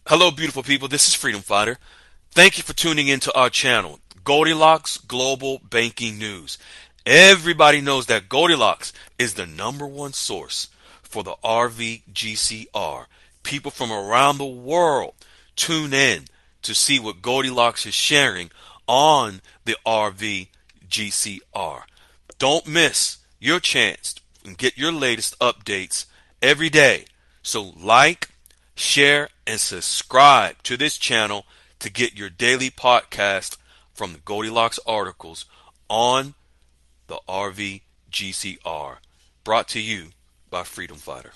Hello, beautiful people. This is Freedom Fighter. Thank you for tuning into our channel, Goldilocks Global Banking News. Everybody knows that Goldilocks is the number one source for the RVGCR. People from around the world tune in to see what Goldilocks is sharing on the RVGCR. Don't miss your chance and get your latest updates every day. So like, share, and subscribe to this channel to get your daily podcast from the Goldilocks articles on the RVGCR. Brought to you by Freedom Fighter.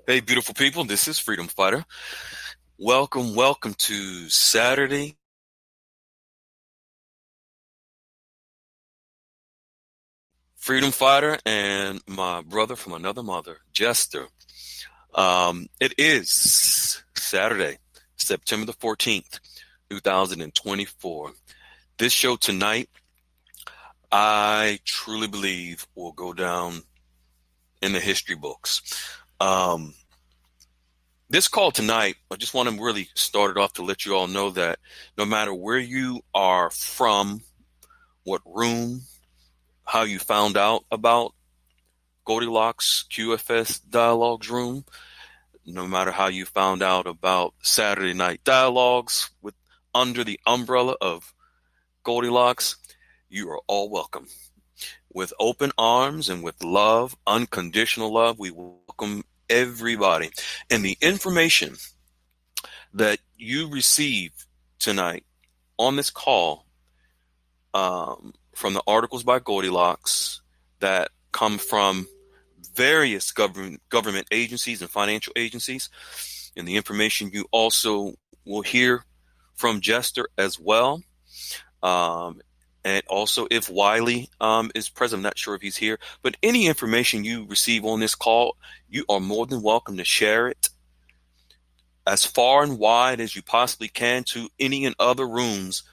Hey, beautiful people, this is Freedom Fighter. Welcome to Saturday. Freedom Fighter and my brother from another mother, Jester. It is Saturday, September the 14th, 2024. This show tonight, I truly believe, will go down in the history books. This call tonight, I just want to really start it off to let you all know that no matter where you are from, what room, how you found out about Goldilocks QFS Dialogues Room, no matter how you found out about Saturday Night Dialogues with under the umbrella of Goldilocks, you are all welcome. With open arms and with love, unconditional love, we welcome everybody. And the information that you receive tonight on this call from the articles by Goldilocks that come from various government agencies and financial agencies, and the information you also will hear from Jester as well. And also if Wiley is present, I'm not sure if he's here, but any information you receive on this call, you are more than welcome to share it as far and wide as you possibly can to any and other rooms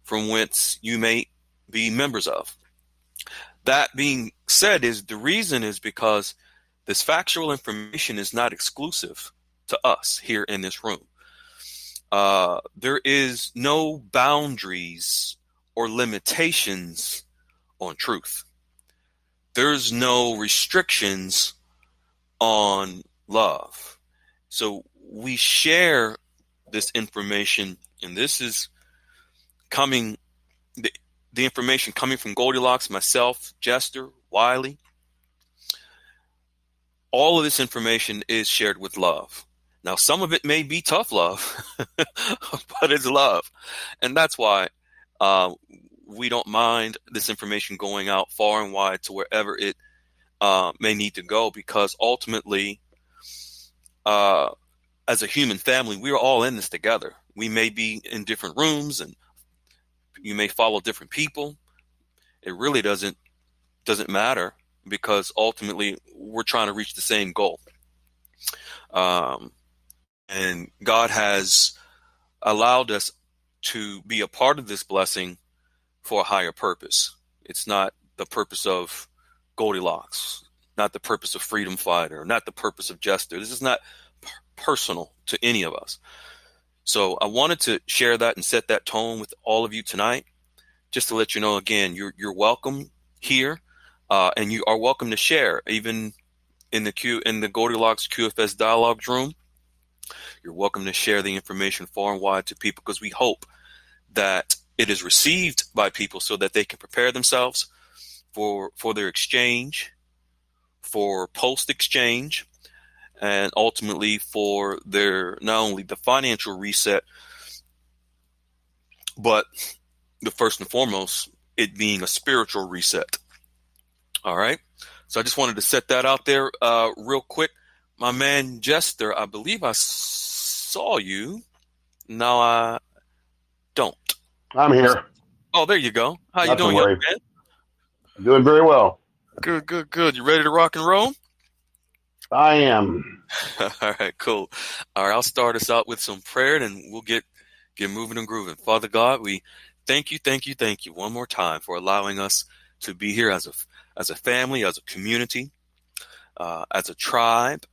from whence you may be members of. That being said, the reason is because this factual information is not exclusive to us here in this room. There is no boundaries or limitations on truth. There's no restrictions on love. So we share this information, and this is coming, the information coming from Goldilocks, myself, Jester, Wiley. All of this information is shared with love. Now, some of it may be tough love, but it's love. And that's why we don't mind this information going out far and wide to wherever it may need to go, because ultimately, as a human family, we are all in this together. We may be in different rooms and you may follow different people. It really doesn't matter, because ultimately we're trying to reach the same goal. And God has allowed us to be a part of this blessing for a higher purpose. It's not the purpose of Goldilocks, not the purpose of Freedom Fighter, not the purpose of Jester. This is not personal to any of us. So I wanted to share that and set that tone with all of you tonight, just to let you know, again, you're welcome here, and you are welcome to share, even in the Goldilocks QFS Dialogues Room. You're welcome to share the information far and wide to people, because we hope that it is received by people so that they can prepare themselves for their exchange, for post-exchange, and ultimately for their, not only the financial reset, but the first and foremost, it being a spiritual reset. All right. So I just wanted to set that out there real quick. My man Jester, I believe I saw you. Now I don't. I'm here. Oh, there you go. How you Not to doing, young worry. man? Doing very well. Good. You ready to rock and roll? I am. All right, cool. All right, I'll start us out with some prayer and we'll get moving and grooving. Father God, we thank you one more time for allowing us to be here as a family, as a community, as a tribe.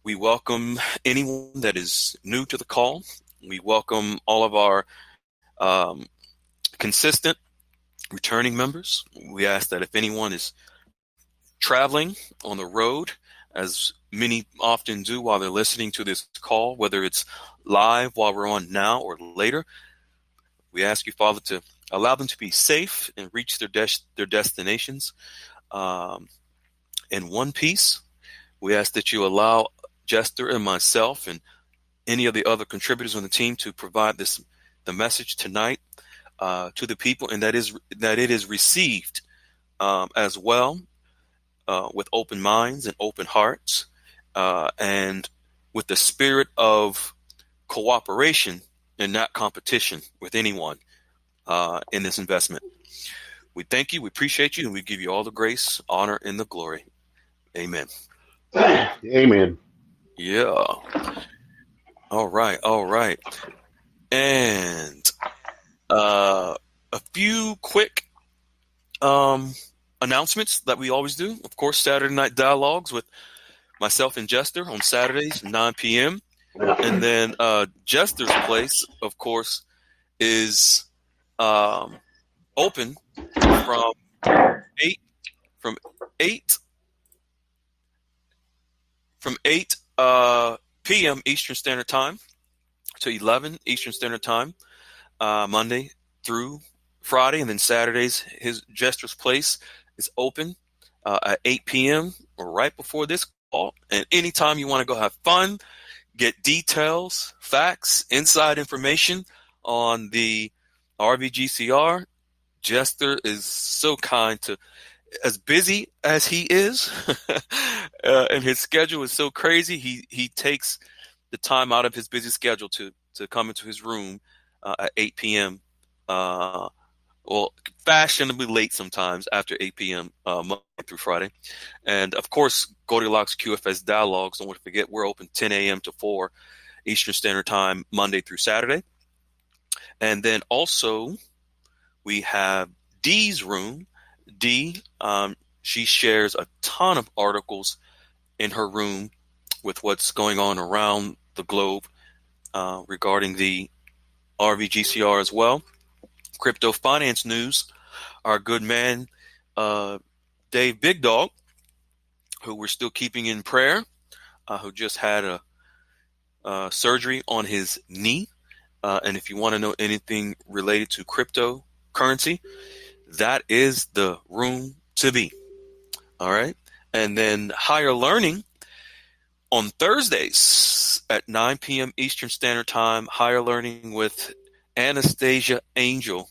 We welcome anyone that is new to the call. We welcome all of our um, consistent returning members. We ask that if anyone is traveling on the road, as many often do while they're listening to this call, whether it's live while we're on now or later, we ask you, Father, to allow them to be safe and reach their destinations in one piece. We ask that you allow Jester and myself and any of the other contributors on the team to provide the message tonight to the people, and that it is received as well with open minds and open hearts, and with the spirit of cooperation and not competition with anyone in this investment. We thank you, we appreciate you, and we give you all the grace, honor, and the glory. Amen. Amen. Yeah. All right. All right. And a few quick announcements that we always do. Of course, Saturday Night Dialogues with myself and Jester on Saturdays, 9 p.m. And then Jester's Place, of course, is open from 8 from 8 from 8 p.m. Eastern Standard Time to 11 Eastern Standard Time, Monday through Friday, and then Saturdays his Jester's Place is open at 8 p.m. or right before this call. And anytime you want to go have fun, get details, facts, inside information on the RVGCR, Jester is so kind to, as busy as he is, and his schedule is so crazy, he takes the time out of his busy schedule to come into his room at 8 p.m. Well, fashionably late sometimes after 8 p.m. Monday through Friday. And of course, Goldilocks QFS Dialogues, don't want to forget, we're open 10 a.m. to 4 Eastern Standard Time, Monday through Saturday. And then also we have Dee's room. Dee, she shares a ton of articles in her room with what's going on around the globe regarding the RVGCR as well. Crypto finance news, our good man, Dave Big Dog, who we're still keeping in prayer, who just had a surgery on his knee. And if you want to know anything related to cryptocurrency, that is the room to be. All right. And then higher learning on Thursdays at 9 p.m. Eastern Standard Time, higher learning with Anastasia Angel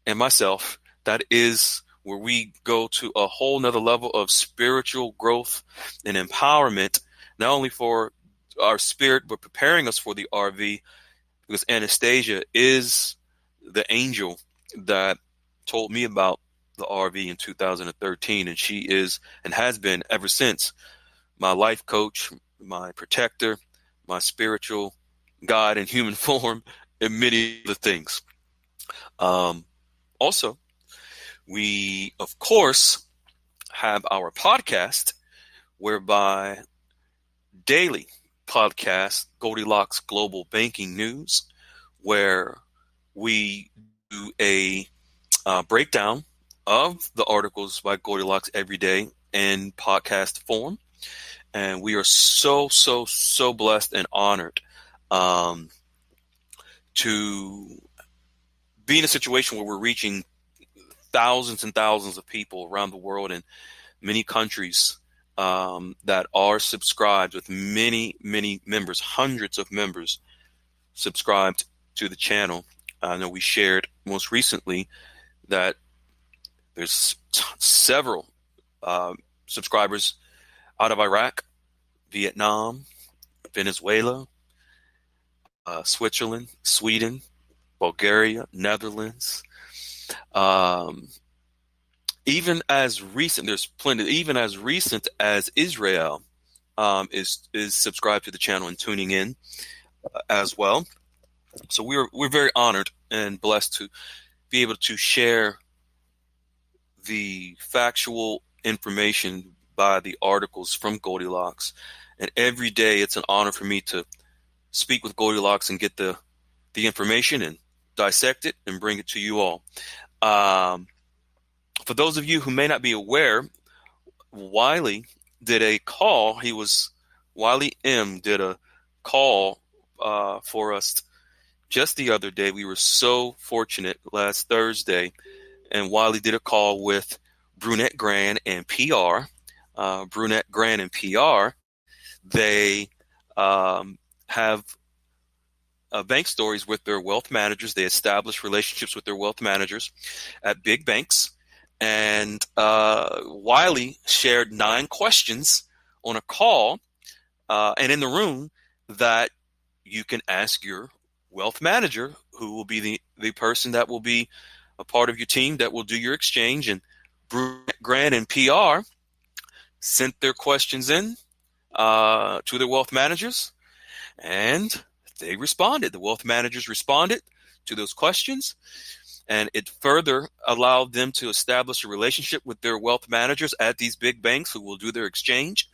and myself. That is where we go to a whole nother level of spiritual growth and empowerment, not only for our spirit, but preparing us for the RV, because Anastasia is the angel that told me about the RV in 2013, and she is and has been ever since my life coach, my protector, my spiritual guide in human form, and many other things. Also, we, of course, have our podcast, whereby daily podcast, Goldilocks Global Banking News, where we do a breakdown of the articles by Goldilocks every day in podcast form. And we are so blessed and honored to be in a situation where we're reaching thousands and thousands of people around the world in many countries that are subscribed, with many members, hundreds of members subscribed to the channel. I know we shared most recently that there's several subscribers out of Iraq, Vietnam, Venezuela, Switzerland, Sweden, Bulgaria, Netherlands. Even as recent, there's plenty, even as recent as Israel is subscribed to the channel and tuning in as well. So we're very honored and blessed to be able to share the factual information by the articles from Goldilocks. And every day it's an honor for me to speak with Goldilocks and get the information and dissect it and bring it to you all. For those of you who may not be aware, Wiley did a call. Wiley M did a call for us just the other day. We were so fortunate last Thursday, and Wiley did a call with Brunette Grand and PR. Brunette Grand and PR, they have bank stories with their wealth managers. They establish relationships with their wealth managers at big banks. And Wiley shared 9 questions on a call and in the room that you can ask your wealth manager, who will be the person that will be a part of your team that will do your exchange. And Grant and PR sent their questions in to their wealth managers, and they responded. The wealth managers responded to those questions, and it further allowed them to establish a relationship with their wealth managers at these big banks who will do their exchange.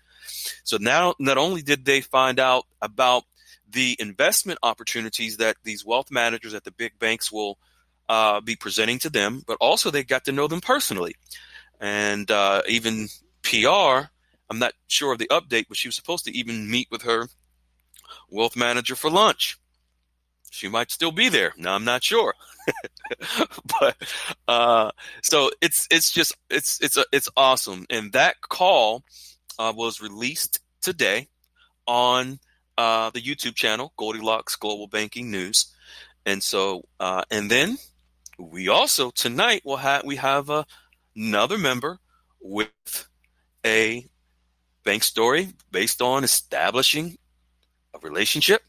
So now, not only did they find out about the investment opportunities that these wealth managers at the big banks will be presenting to them, but also they got to know them personally. And even PR, I'm not sure of the update, but she was supposed to even meet with her wealth manager for lunch. She might still be there. Now, I'm not sure. But so it's awesome. And that call was released today on the YouTube channel, Goldilocks Global Banking News. And so, and then we also tonight we have another member with a bank story based on establishing a relationship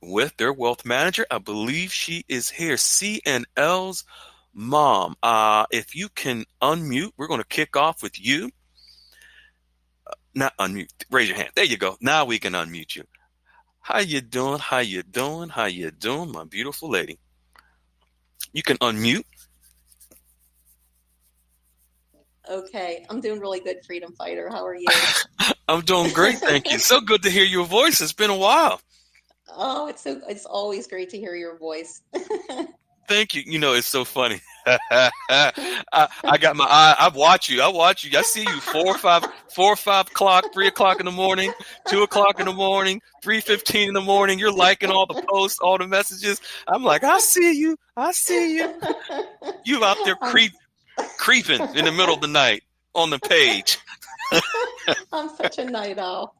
with their wealth manager. I believe she is here, CNL's mom. If you can unmute, we're going to kick off with you. Not unmute. Raise your hand. There you go. Now we can unmute you. How you doing? How you doing? How you doing, my beautiful lady? You can unmute. Okay, I'm doing really good, Freedom Fighter. How are you? I'm doing great, thank you. So good to hear your voice. It's been a while. Oh, it's always great to hear your voice. Thank you. You know, it's so funny. I got my eye. I watch you. I see you 4 or 5 o'clock, 3 o'clock in the morning, 2 o'clock in the morning, 3:15 in the morning. You're liking all the posts, all the messages. I'm like, I see you. You out there creeping in the middle of the night on the page. I'm such a night owl.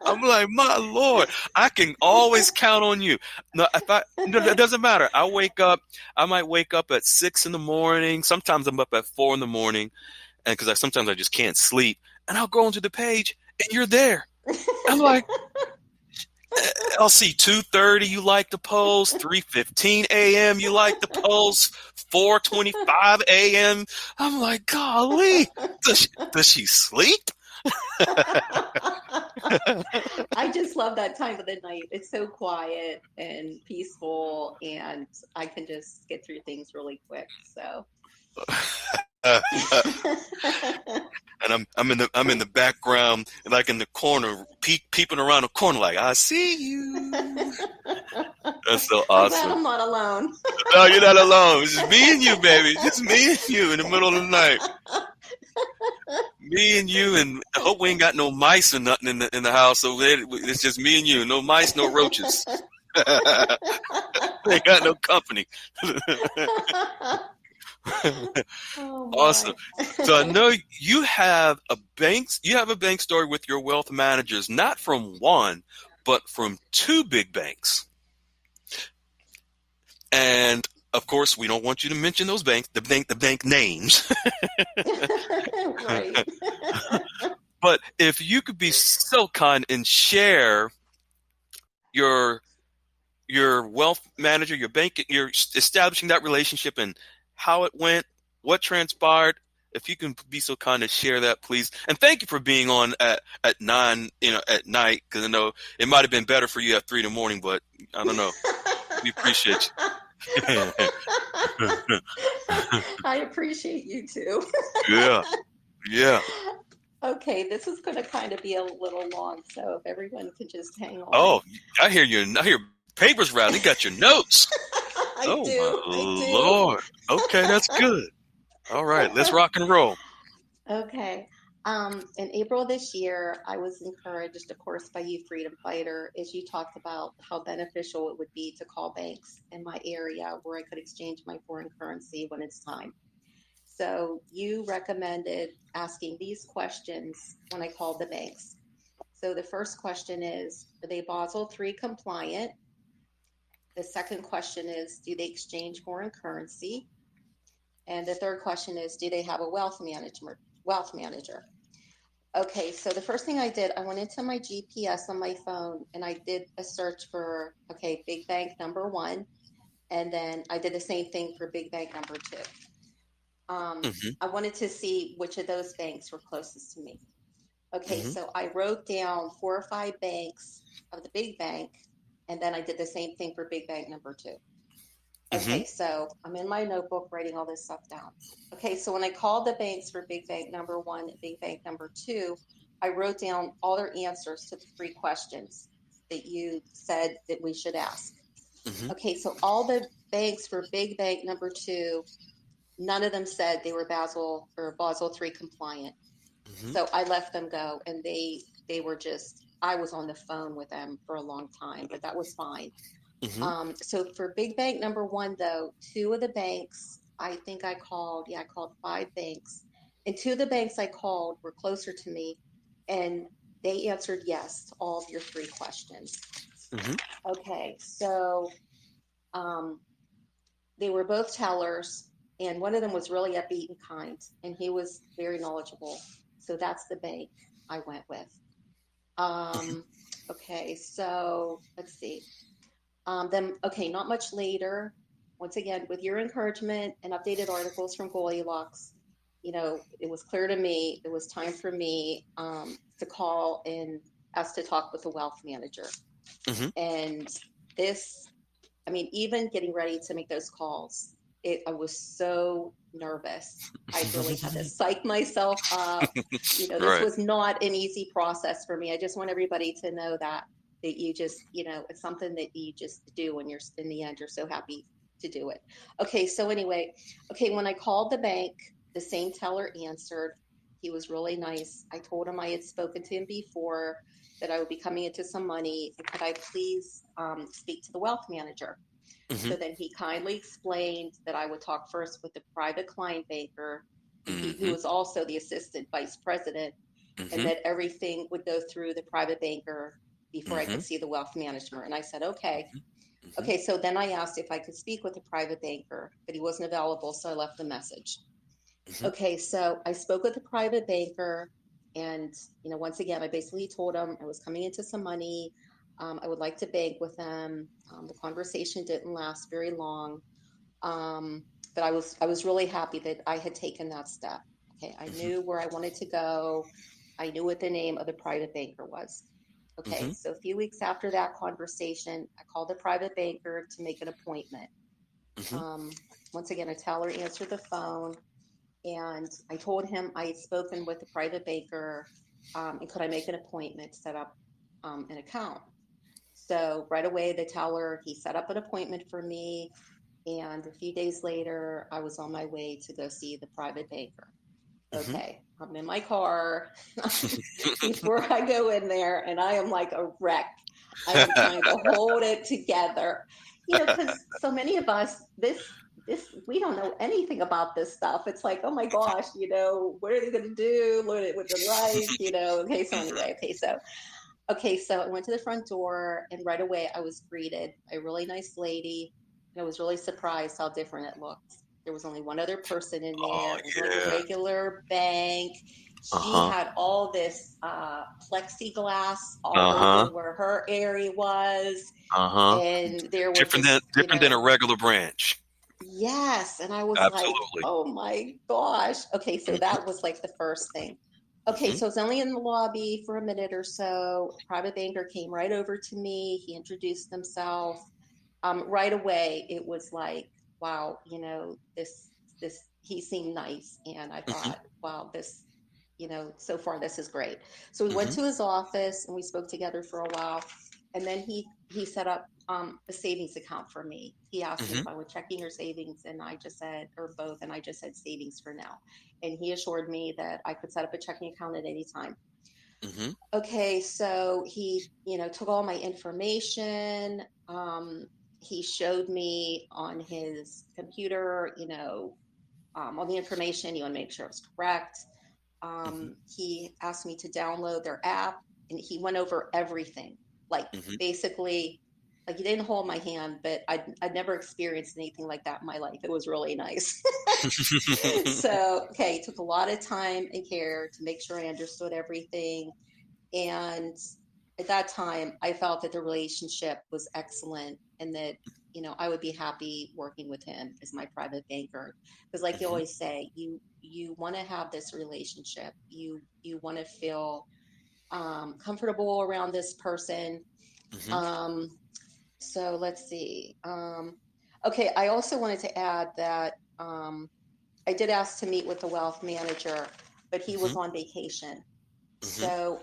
I'm like, my Lord, I can always count on you. No, it doesn't matter. I might wake up at 6 in the morning. Sometimes I'm up at 4 in the morning, and because sometimes I just can't sleep. And I'll go onto the page, and you're there. I'm like, I'll see 2:30. You like the post. 3:15 a.m. You like the post. 4:25 a.m. I'm like, golly, does she sleep? I just love that time of the night. It's so quiet and peaceful, and I can just get through things really quick. So. And I'm in the background, like in the corner, peeping around the corner, like, I see you. That's so awesome. I'm glad I'm not alone. No, you're not alone. It's just me and you, baby. Just me and you in the middle of the night. Me and you, and I hope we ain't got no mice or nothing in the house. So it's just me and you. No mice, no roaches. Ain't got no company. Oh, awesome. So I know you have a bank story with your wealth managers, not from one, but from 2 big banks. And of course, we don't want you to mention those banks, the bank names. Right. But if you could be so kind and share your wealth manager, your bank, you're establishing that relationship and how it went, what transpired, if you can be so kind to share that, please. And thank you for being on at 9, at night, because I know it might have been better for you at 3 in the morning, but I don't know. We appreciate you. I appreciate you too. Yeah. Yeah. Okay, this is going to kind of be a little long, so if everyone could just hang on. Oh, I hear you. I hear papers rattling. You got your notes. I do. My Lord. Okay, that's good. All right, let's rock and roll. Okay. In April of this year, I was encouraged, of course, by you, Freedom Fighter, as you talked about how beneficial it would be to call banks in my area where I could exchange my foreign currency when it's time. So you recommended asking these questions when I called the banks. So the first question is, are they Basel III compliant? The second question is, do they exchange foreign currency? And the third question is, do they have a wealth manager? Okay, so the first thing I did, I went into my GPS on my phone and I did a search for, big bank number 1. And then I did the same thing for big bank number 2. I wanted to see which of those banks were closest to me. Okay, so I wrote down 4 or 5 banks of the big bank, and then I did the same thing for big bank number 2. Okay, so I'm in my notebook writing all this stuff down. Okay, so when I called the banks for big bank number 1 and big bank number 2, I wrote down all their answers to the 3 questions that you said that we should ask. Okay, so all the banks for big bank number 2, none of them said they were Basel III compliant. So I let them go, and they were just, I was on the phone with them for a long time, but that was fine. So for big bank number 1, though, 2 of the banks, I think I called 5 banks, and 2 of the banks I called were closer to me, and they answered yes to all of your 3 questions. Okay, so they were both tellers, and one of them was really upbeat and kind, and he was very knowledgeable. So that's the bank I went with. Okay, so let's see. Not much later, once again, with your encouragement and updated articles from Goldilocks, it was clear to me it was time for me to call and ask to talk with the wealth manager. And this, even getting ready to make those calls, I was so nervous. I really had to psych myself up. This was not an easy process for me. I just want everybody to know that you just, it's something that you just do, and you're in the end, you're so happy to do it. Okay, so anyway, when I called the bank, the same teller answered. He was really nice. I told him I had spoken to him before, that I would be coming into some money. Could I please speak to the wealth manager? So then he kindly explained that I would talk first with the private client banker, who was also the assistant vice president, and that everything would go through the private banker before I could see the wealth manager. And I said, okay. Okay, so then I asked if I could speak with the private banker, but he wasn't available, so I left the message. Okay, so I spoke with the private banker, and once again, I basically told him I was coming into some money. I would like to bank with them. The conversation didn't last very long, but I was really happy that I had taken that step. Okay, I knew where I wanted to go. I knew what the name of the private banker was. Okay, so a few weeks after that conversation, I called the private banker to make an appointment. Once again, a teller answered the phone, and I told him I had spoken with the private banker, and could I make an appointment to set up an account. So right away, the teller, he set up an appointment for me, and a few days later, I was on my way to go see the private banker. Okay, I'm in my car before I go in there, and I am like a wreck. I am trying to hold it together, because so many of us, we don't know anything about this stuff. It's like, oh my gosh, what are they going to do? What are they like? Okay, so anyway, so I went to the front door, and right away I was greeted by a really nice lady. And I was really surprised how different it looked. There was only one other person in there. It was like a regular bank. She had all this plexiglass all over where her area was. And there were different than a regular branch. Yes. And I was like, Absolutely. oh my gosh. Okay. So that was like the first thing. Okay. Hmm. So it's only in the lobby for a minute or so. A private banker came right over to me. He introduced himself. Right away, it was like, wow, he seemed nice. And I Hmm. thought, wow, so far this is great. So we went Hmm. to his office and we spoke together for a while. And then he set up a savings account for me. He asked me Hmm. if I would checking or savings, and I just said, or both, and I just said savings for now. And he assured me that I could set up a checking account at any time. Hmm. Okay, so he, took all my information. He showed me on his computer, all the information. You want to make sure it was correct. Hmm. He asked me to download their app, and he went over everything. Like Hmm. basically, like he didn't hold my hand, but I'd never experienced anything like that in my life. It was really nice. So, okay, it took a lot of time and care to make sure I understood everything. And at that time, I felt that the relationship was excellent and that, I would be happy working with him as my private banker. Because like you Hmm. always say, you want to have this relationship. You want to feel comfortable around this person. Hmm. Um, so let's see. Okay, I also wanted to add that I did ask to meet with the wealth manager, but he was Hmm. on vacation. Hmm. So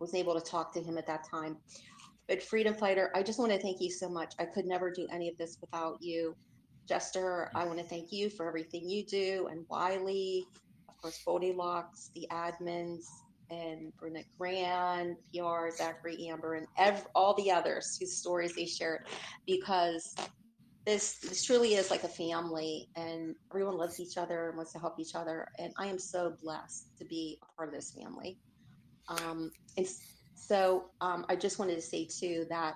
wasn't able to talk to him at that time. But Freedom Fighter, I just want to thank you so much. I could never do any of this without you. Jester, I want to thank you for everything you do, and Wiley, of course, Goldilocks, the admins, and Brunette Grand, PR, Zachary, Amber, and all the others whose stories they shared, because this truly is like a family, and everyone loves each other and wants to help each other. And I am so blessed to be a part of this family. And so I just wanted to say too that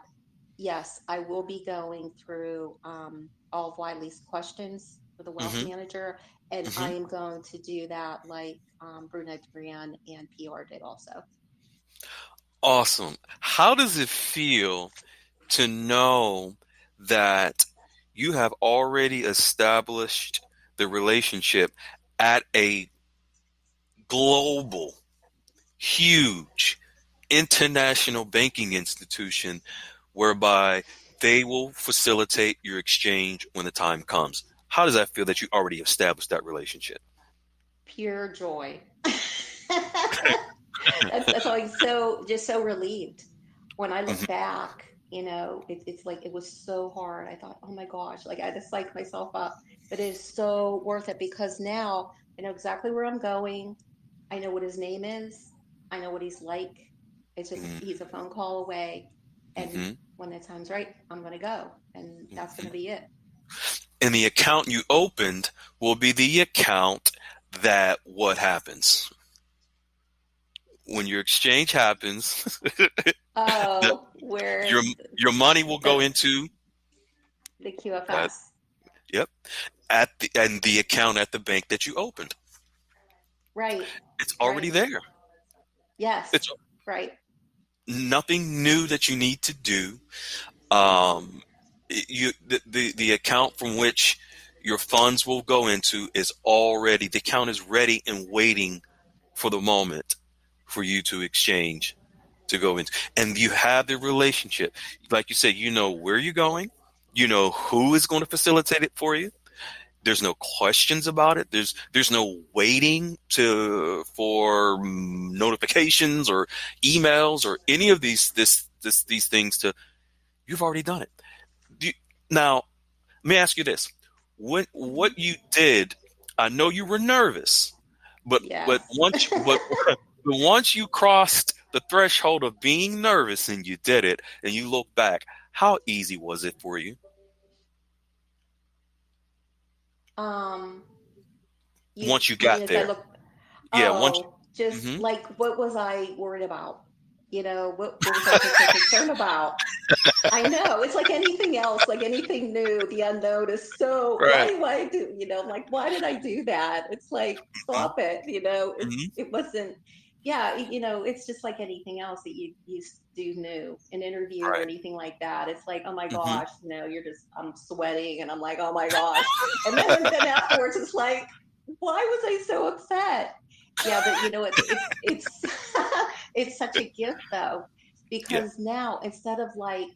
yes, I will be going through all of Wiley's questions for the wealth Hmm. manager, and I Hmm. am going to do that like Brunette Brienne and PR did also. Awesome. How does it feel to know that you have already established the relationship at a global, huge, international banking institution whereby they will facilitate your exchange when the time comes? How does that feel that you already established that relationship? Pure joy. That's always so relieved when I look Hmm. back. It's like it was so hard. I thought, oh my gosh, like I had to psych myself up, but it is so worth it because now I know exactly where I'm going. I know what his name is. I know what he's like. It's just he's a phone call away, and Hmm. when the time's right, I'm gonna go, and that's gonna be it. And the account you opened will be the account that what happens when your exchange happens. the, Oh, your where your money will go the into the uh, QFS, yep, at the account at the bank that you opened. right, It's right, already there. yes, It's right. nothing new that you need to do. Um, the account from which your funds will go into is already, the account is ready and waiting for the moment for you to exchange to go into, and you have the relationship. Like you said, you know where you're going, you know who is going to facilitate it for you. There's no questions about it. There's no waiting for notifications or emails or any of these things to. You've already done it. Do you- Now, let me ask you this: Mhm. what you did, I know you were nervous, but Yes. once you crossed the threshold of being nervous and you did it, and you look back, how easy was it for you Um, once you you mean got as I there? look, Yeah, once. oh, just Hmm. like what was I worried about? What was I so concerned about? I know it's like anything else, like anything new, the unknown is so, why Right. do I do, like, why did I do that? It's like, Hmm. stop it, Hmm. it wasn't, yeah, it's just like anything else that you do new, an interview or Right. anything like that. It's like, oh my Hmm. gosh, I'm sweating and I'm like, oh my gosh. And then afterwards it's like, why was I so upset? Yeah, but it's it's such a gift though, Yeah. because now instead of like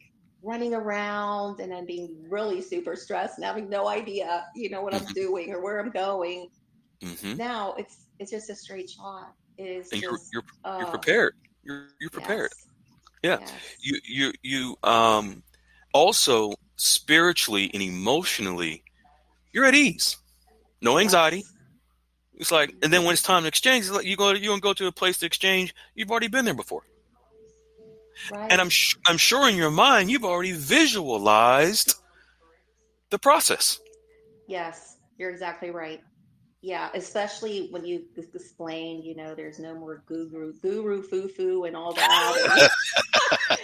running around and then being really super stressed and having no idea, what I'm Hmm. doing or where I'm going, Hmm. now it's just a straight shot. It is And just you're prepared. You're prepared. yes, Yeah. yes, You also spiritually and emotionally, you're at ease. No anxiety. yes, It's like, and then when it's time to exchange, it's like you don't go to a place to exchange. You've already been there before, and right. I'm sure in your mind you've already visualized the process. Yes, you're exactly right. Yeah, especially when you explain, there's no more guru foo and all that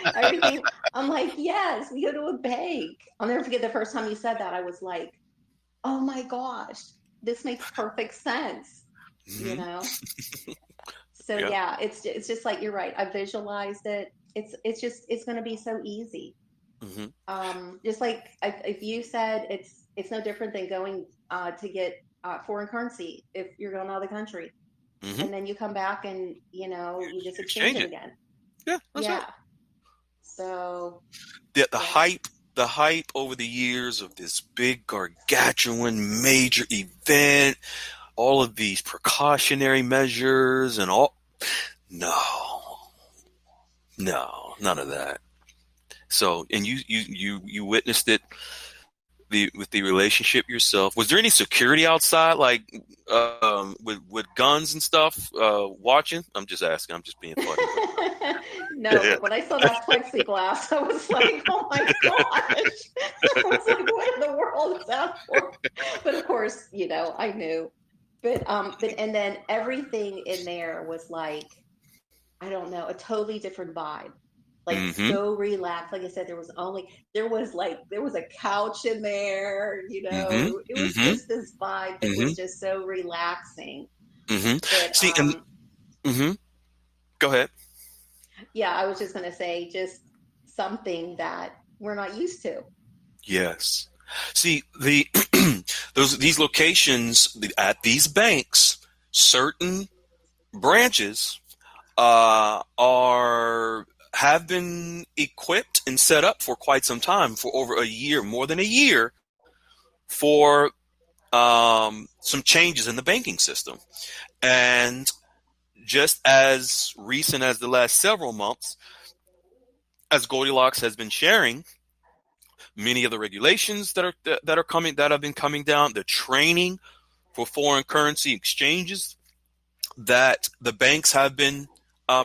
and everything. I'm like, yes, we go to a bank. I'll never forget the first time you said that. I was like, oh my gosh, this makes perfect sense, you Hmm. know? So Yeah. yeah, it's just like you're right. I visualized it. It's going to be so easy. Hmm. Just like if you said it's no different than going to get foreign currency if you're going out of the country, Hmm. and then you come back and you You just exchange exchange it it. again. Yeah, that's right. Yeah. So The yeah, hype over the years of this big gargantuan major event, all of these precautionary measures and all. No, no, none of that. So, and you witnessed it with the relationship yourself. Was there any security outside, like with guns and stuff, watching? I'm just asking. I'm just being funny, but no, but when I saw that plexiglass, I was like, oh my gosh. I was like, what in the world is that for? But of course, I knew. But and then everything in there was like, I don't know, a totally different vibe. Like mm-hmm, so relaxed. Like I said, there was a couch in there, mm-hmm, it was mm-hmm, just this vibe that mm-hmm, was just so relaxing mm-hmm. that See, and mm-hmm, go ahead. yeah, I was just gonna say just something that we're not used to. Yes. See, these locations at these banks, certain branches are have been equipped and set up for quite some time, for over a year, more than a year, for some changes in the banking system. And just as recent as the last several months, as Goldilocks has been sharing, many of the regulations that have been coming down, the training for foreign currency exchanges that the banks have been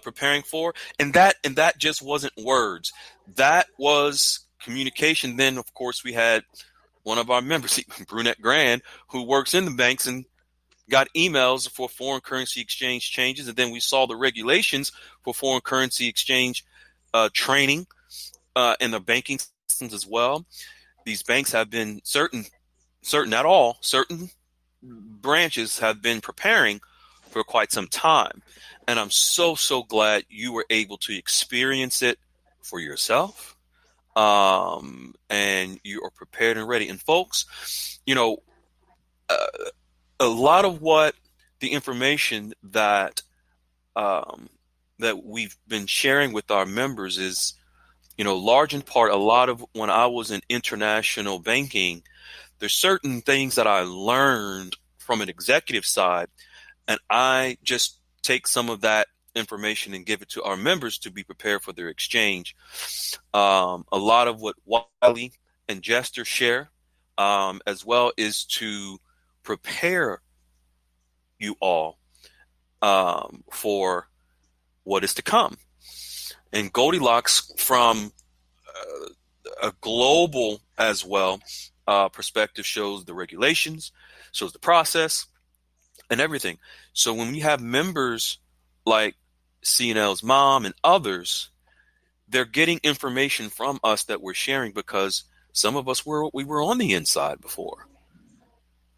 preparing for, and that just wasn't words. That was communication. Then, of course, we had one of our members, Brunette Grand, who works in the banks and got emails for foreign currency exchange changes, and then we saw the regulations for foreign currency exchange training in the banking systems as well. These banks have been certain branches have been preparing for quite some time. And I'm so glad you were able to experience it for yourself. And you are prepared and ready. And folks, uh, a lot of what the information um, that we've been sharing with our members is, large in part, a lot of when I was in international banking, there's certain things that I learned from an executive side, and I just take some of that information and give it to our members to be prepared for their exchange. A lot of what Wiley and Jester share, as well, is to prepare you all for what is to come. And Goldilocks, from a global as well perspective, shows the regulations, shows the process, and everything. So when we have members like CNL's mom and others, they're getting information from us that we're sharing because some of us we were on the inside before.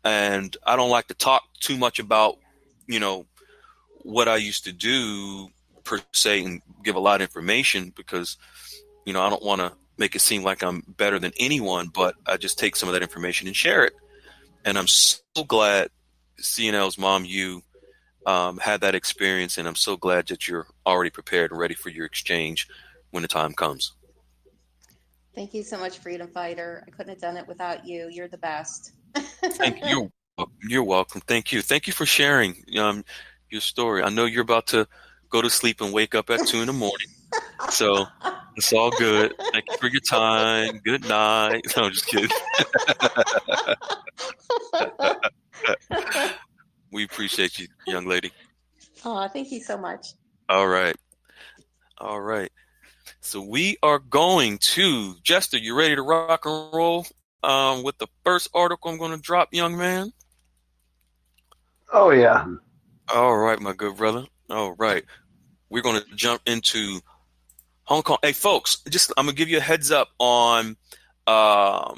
And I don't like to talk too much about, you know, what I used to do per se and give a lot of information because, I don't want to make it seem like I'm better than anyone, but I just take some of that information and share it. And I'm so glad CNL's mom, you had that experience, and I'm so glad that you're already prepared and ready for your exchange when the time comes. Thank you so much, Freedom Fighter. I couldn't have done it without you. You're the best. Thank you. You're welcome. Thank you. Thank you for sharing your story. I know you're about to go to sleep and wake up at 2 a.m. So it's all good. Thank you for your time. Good night. No, I'm just kidding. We appreciate you, young lady. Oh, thank you so much. All right. All right. So we are going to, Jester, you ready to rock and roll with the first article I'm going to drop, young man? Oh, yeah. All right, my good brother. All right. We're going to jump into Hong Kong. Hey, folks, I'm going to give you a heads up on the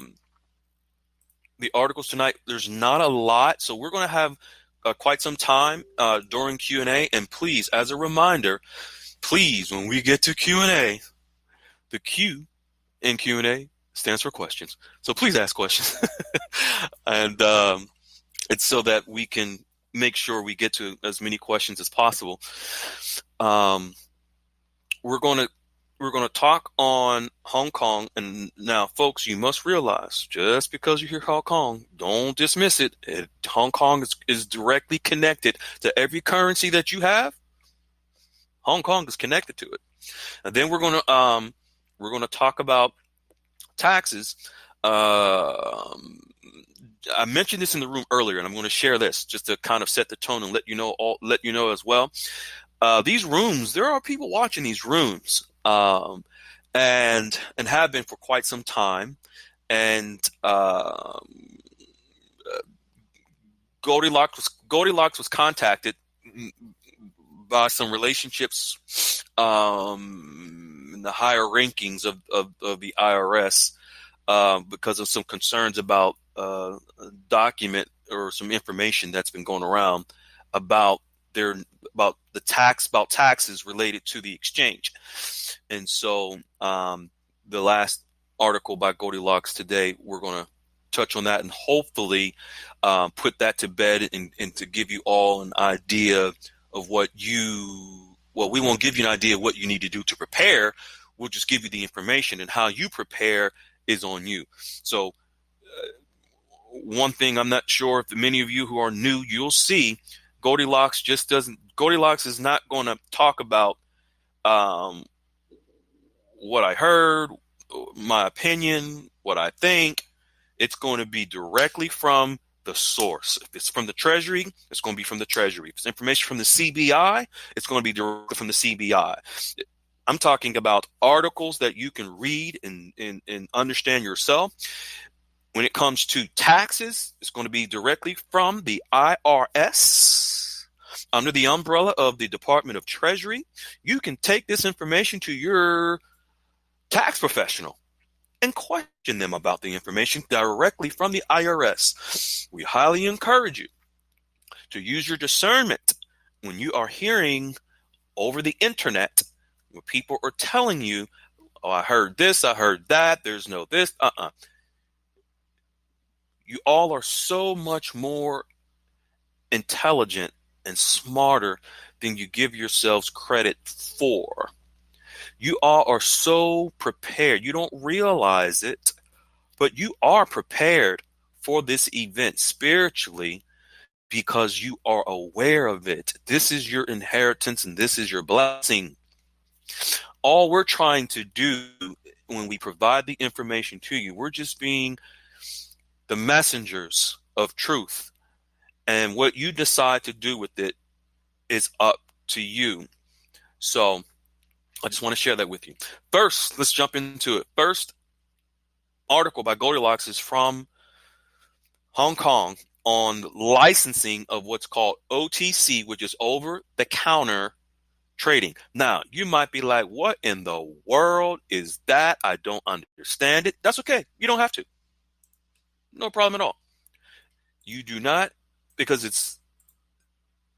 articles tonight. There's not a lot, so we're going to have quite some time during Q&A. And please, as a reminder, when we get to Q&A, the Q in Q&A stands for questions. So please ask questions. And it's so that we can make sure we get to as many questions as possible. We're going to talk on Hong Kong. And now, folks, you must realize, just because you hear Hong Kong, don't dismiss it. Hong Kong is directly connected to every currency that you have. Hong Kong is connected to it. And then we're going to talk about taxes. I mentioned this in the room earlier, and I'm going to share this just to kind of set the tone and let you know as well. These rooms, there are people watching these rooms, and have been for quite some time. And Goldilocks was contacted by some relationships in the higher rankings of the IRS because of some concerns about a document or some information that's been going around about taxes related to the exchange. And so the last article by Goldilocks today, we're going to touch on that and hopefully put that to bed and to give you all an idea of we won't give you an idea of what you need to do to prepare. We'll just give you the information, and how you prepare is on you. So one thing I'm not sure if many of you who are new, you'll see Goldilocks is not going to talk about what I heard, my opinion, what I think. It's going to be directly from the source. If it's from the Treasury, it's going to be from the Treasury. If it's information from the CBI, it's going to be directly from the CBI. I'm talking about articles that you can read and understand yourself. When it comes to taxes, it's going to be directly from the IRS under the umbrella of the Department of Treasury. You can take this information to your tax professional and question them about the information directly from the IRS. We highly encourage you to use your discernment when you are hearing over the internet where people are telling you, oh, I heard this, I heard that, there's no this, You all are so much more intelligent and smarter than you give yourselves credit for. You all are so prepared. You don't realize it, but you are prepared for this event spiritually because you are aware of it. This is your inheritance and this is your blessing. All we're trying to do when we provide the information to you, we're just being the messengers of truth. And what you decide to do with it is up to you. So I just want to share that with you. First, let's jump into it. First article by Goldilocks is from Hong Kong on licensing of what's called OTC, which is over-the-counter trading. Now, you might be like, what in the world is that? I don't understand it. That's okay. You don't have to. No problem at all. You do not, because it's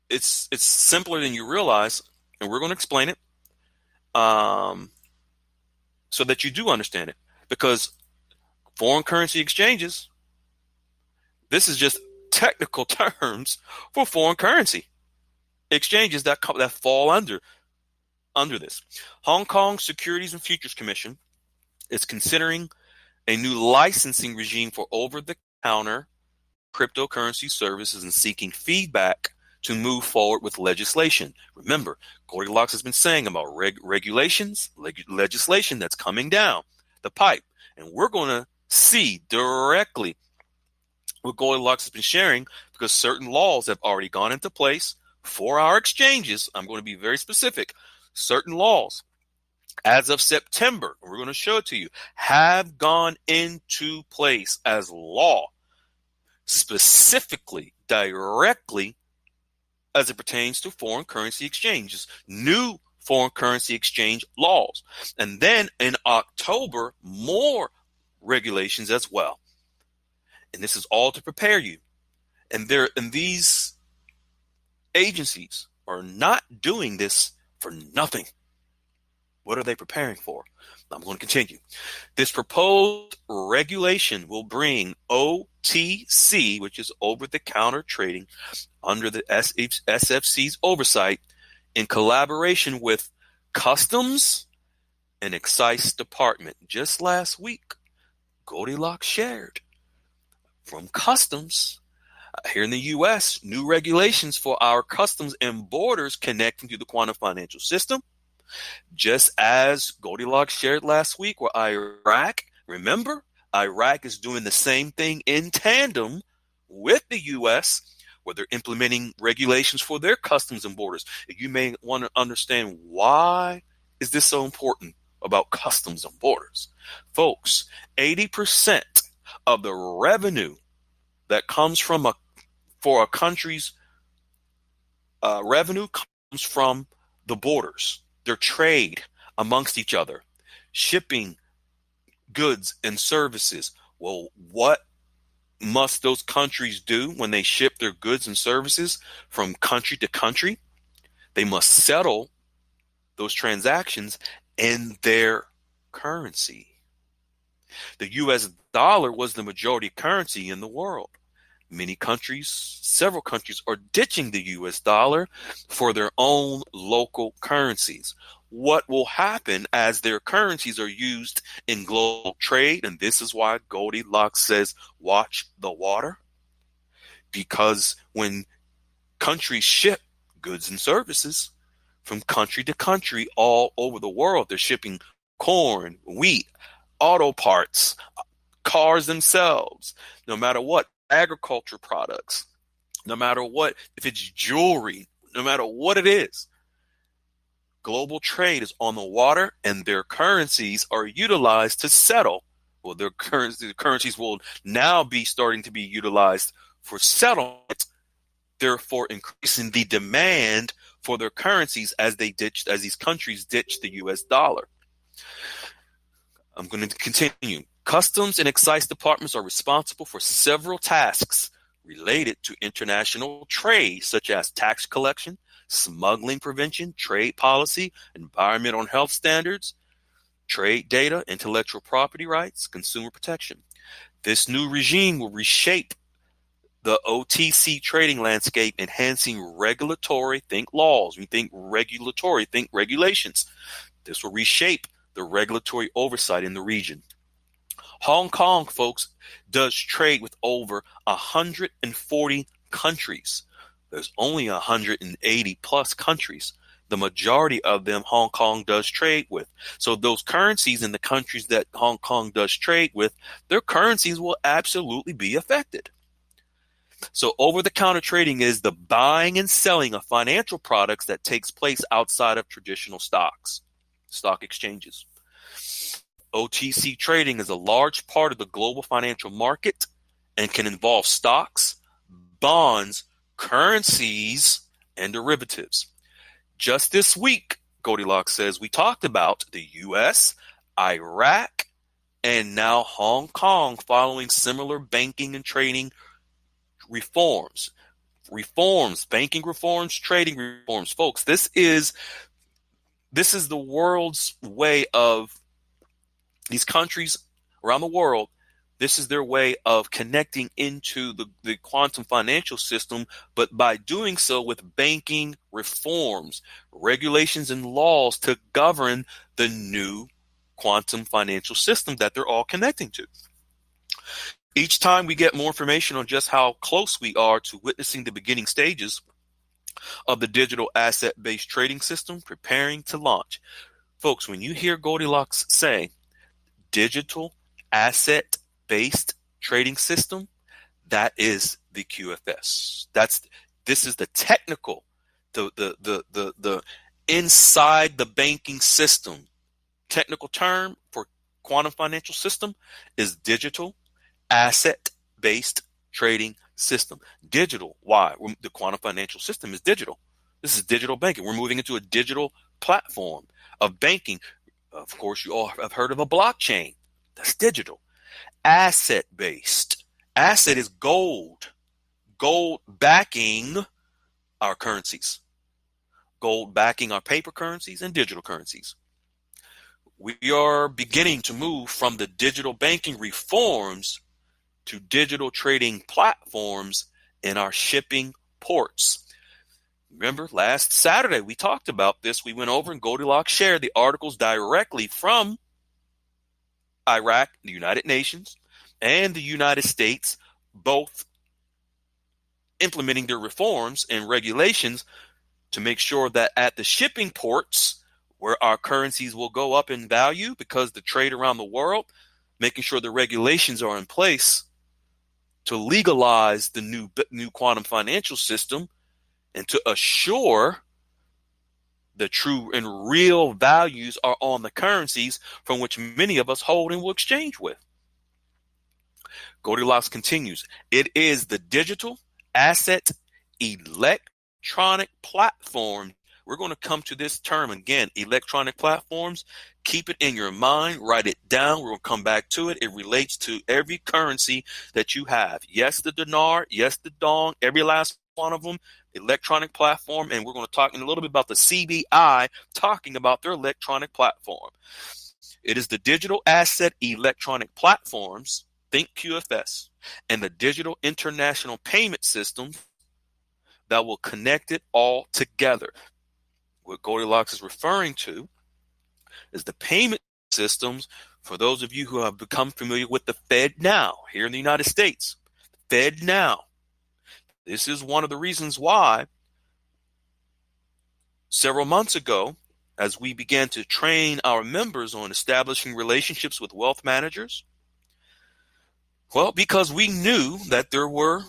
it's simpler than you realize, and we're going to explain it so that you do understand it. Because foreign currency exchanges, this is just technical terms for foreign currency exchanges that fall under this. Hong Kong Securities and Futures Commission is considering a new licensing regime for over-the-counter cryptocurrency services and seeking feedback to move forward with legislation. Remember, Goldilocks has been saying about legislation that's coming down the pipe. And we're going to see directly what Goldilocks has been sharing, because certain laws have already gone into place for our exchanges. I'm going to be very specific. Certain laws, as of September, we're going to show it to you, have gone into place as law, specifically, directly, as it pertains to foreign currency exchanges, new foreign currency exchange laws. And then in October, more regulations as well. And this is all to prepare you. And these agencies are not doing this for nothing. What are they preparing for? I'm going to continue. This proposed regulation will bring OTC, which is over-the-counter trading, under the SFC's oversight in collaboration with Customs and Excise Department. Just last week, Goldilocks shared from Customs here in the U.S., new regulations for our customs and borders connecting to the quantum financial system. Just as Goldilocks shared last week with Iraq. Remember, Iraq is doing the same thing in tandem with the U.S., where they're implementing regulations for their customs and borders. You may want to understand, why is this so important about customs and borders? Folks, 80% of the revenue that comes for a country's revenue comes from the borders, their trade amongst each other, shipping goods and services. Well, what must those countries do when they ship their goods and services from country to country? They must settle those transactions in their currency. The U.S. dollar was the majority currency in the world. Several countries are ditching the U.S. dollar for their own local currencies. What will happen as their currencies are used in global trade? And this is why Goldilocks says, watch the water. Because when countries ship goods and services from country to country all over the world, they're shipping corn, wheat, auto parts, cars themselves, no matter what, agriculture products, no matter what, if it's jewelry, no matter what it is. Global trade is on the water, and their currencies are utilized to settle. Well, their currencies will now be starting to be utilized for settlement, therefore increasing the demand for their currencies as these countries ditch the U.S. dollar. I'm going to continue. Customs and excise departments are responsible for several tasks related to international trade, such as tax collection, smuggling prevention, trade policy, environmental and health standards, trade data, intellectual property rights, consumer protection. This new regime will reshape the OTC trading landscape, enhancing regulatory, think laws. We think regulatory, think regulations. This will reshape the regulatory oversight in the region. Hong Kong, folks, does trade with over 140 countries. There's only 180 plus countries. The majority of them Hong Kong does trade with. So those currencies in the countries that Hong Kong does trade with, their currencies will absolutely be affected. So over-the-counter trading is the buying and selling of financial products that takes place outside of traditional stock exchanges. OTC trading is a large part of the global financial market and can involve stocks, bonds, currencies, and derivatives. Just this week, Goldilocks says, we talked about the U.S., Iraq, and now Hong Kong following similar banking and trading reforms. reforms, banking reforms, trading reforms. Folks, this is the world's way of these countries around the world. This is their way of connecting into the quantum financial system, but by doing so with banking reforms, regulations, and laws to govern the new quantum financial system that they're all connecting to. Each time we get more information on just how close we are to witnessing the beginning stages of the digital asset-based trading system preparing to launch. Folks, when you hear Goldilocks say digital asset-based trading system, that is the QFS. This is the technical, the inside the banking system. Technical term for quantum financial system is digital asset-based trading system. Digital. Why? The quantum financial system is digital. This is digital banking. We're moving into a digital platform of banking. Of course, you all have heard of a blockchain. That's digital. Asset-based. Asset is gold. Gold backing our currencies. Gold backing our paper currencies and digital currencies. We are beginning to move from the digital banking reforms to digital trading platforms in our shipping ports. Remember, last Saturday we talked about this. We went over and Goldilocks shared the articles directly from Iraq, the United Nations, and the United States, both implementing their reforms and regulations to make sure that at the shipping ports where our currencies will go up in value because the trade around the world, making sure the regulations are in place to legalize the new quantum financial system and to assure the true and real values are on the currencies from which many of us hold and will exchange with. Goldilocks continues. It is the digital asset electronic platform. We're going to come to this term again, electronic platforms. Keep it in your mind. Write it down. We'll come back to it. It relates to every currency that you have. Yes, the dinar. Yes, the dong. Every last one of them. Electronic platform. And we're going to talk in a little bit about the CBI talking about their electronic platform. It is the digital asset electronic platforms, think QFS, and the digital international payment system that will connect it all together. What Goldilocks is referring to is the payment systems for those of you who have become familiar with the FedNow here in the United States. FedNow. This is one of the reasons why several months ago, as we began to train our members on establishing relationships with wealth managers, well, because we knew that there were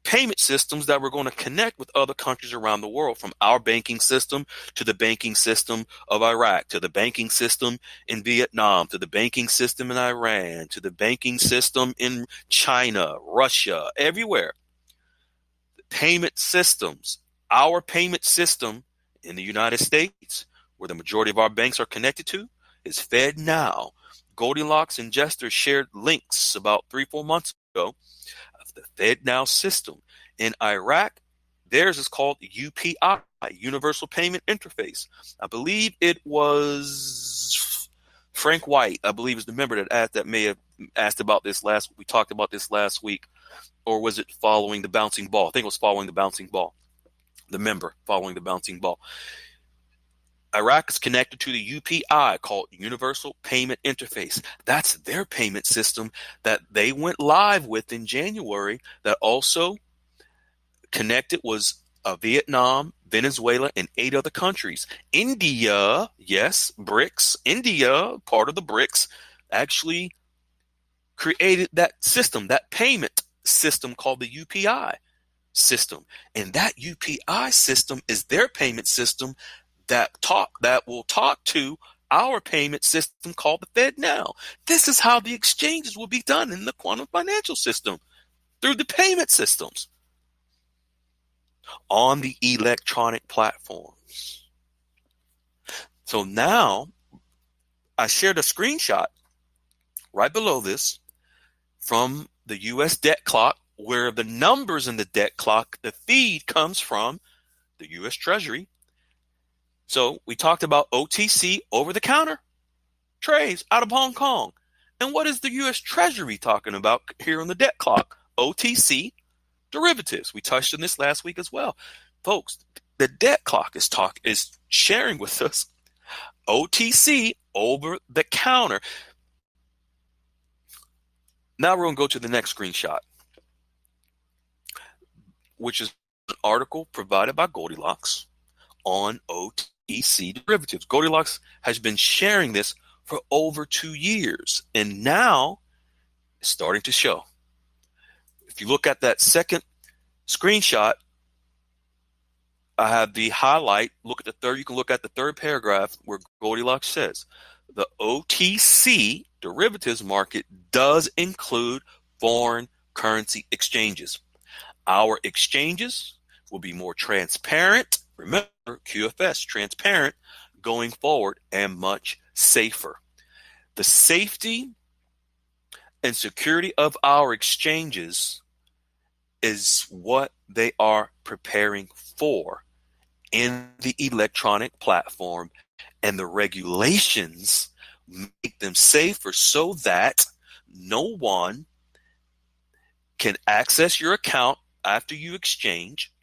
payment systems that were going to connect with other countries around the world, from our banking system to the banking system of Iraq, to the banking system in Vietnam, to the banking system in Iran, to the banking system in China, Russia, everywhere. The payment systems, our payment system in the United States, where the majority of our banks are connected to, is FedNow. Goldilocks and Jester shared links about 3-4 months ago of the FedNow system. In Iraq, theirs is called UPI, Universal Payment Interface. I believe it was Frank White, I believe is the member that may have asked about this last week. We talked about this last week. Or was it following the bouncing ball? I think it was following the bouncing ball. The member following the bouncing ball. Iraq is connected to the UPI called Universal Payment Interface. That's their payment system that they went live with in January, that also connected was Vietnam, Venezuela, and 8 other countries. India, yes, BRICS. India, part of the BRICS, actually created that system, that payment system called the UPI system. And that UPI system is their payment system that will talk to our payment system called the FedNow. This is how the exchanges will be done in the quantum financial system, through the payment systems on the electronic platforms. So now I shared a screenshot right below this from the U.S. debt clock where the numbers in the debt clock, the feed comes from the U.S. Treasury. So we talked about OTC, over-the-counter trades out of Hong Kong. And what is the U.S. Treasury talking about here on the debt clock? OTC derivatives. We touched on this last week as well. Folks, the debt clock is sharing with us OTC, over-the-counter. Now we're going to go to the next screenshot, which is an article provided by Goldilocks on OTC derivatives. Goldilocks has been sharing this for over 2 years, and now it's starting to show. If you look at that second screenshot, I have the highlight. Look at the third. You can look at the third paragraph where Goldilocks says the OTC derivatives market does include foreign currency exchanges. Our exchanges will be more transparent. Remember, QFS, transparent going forward, and much safer. The safety and security of our exchanges is what they are preparing for in the electronic platform, and the regulations make them safer so that no one can access your account after you exchange.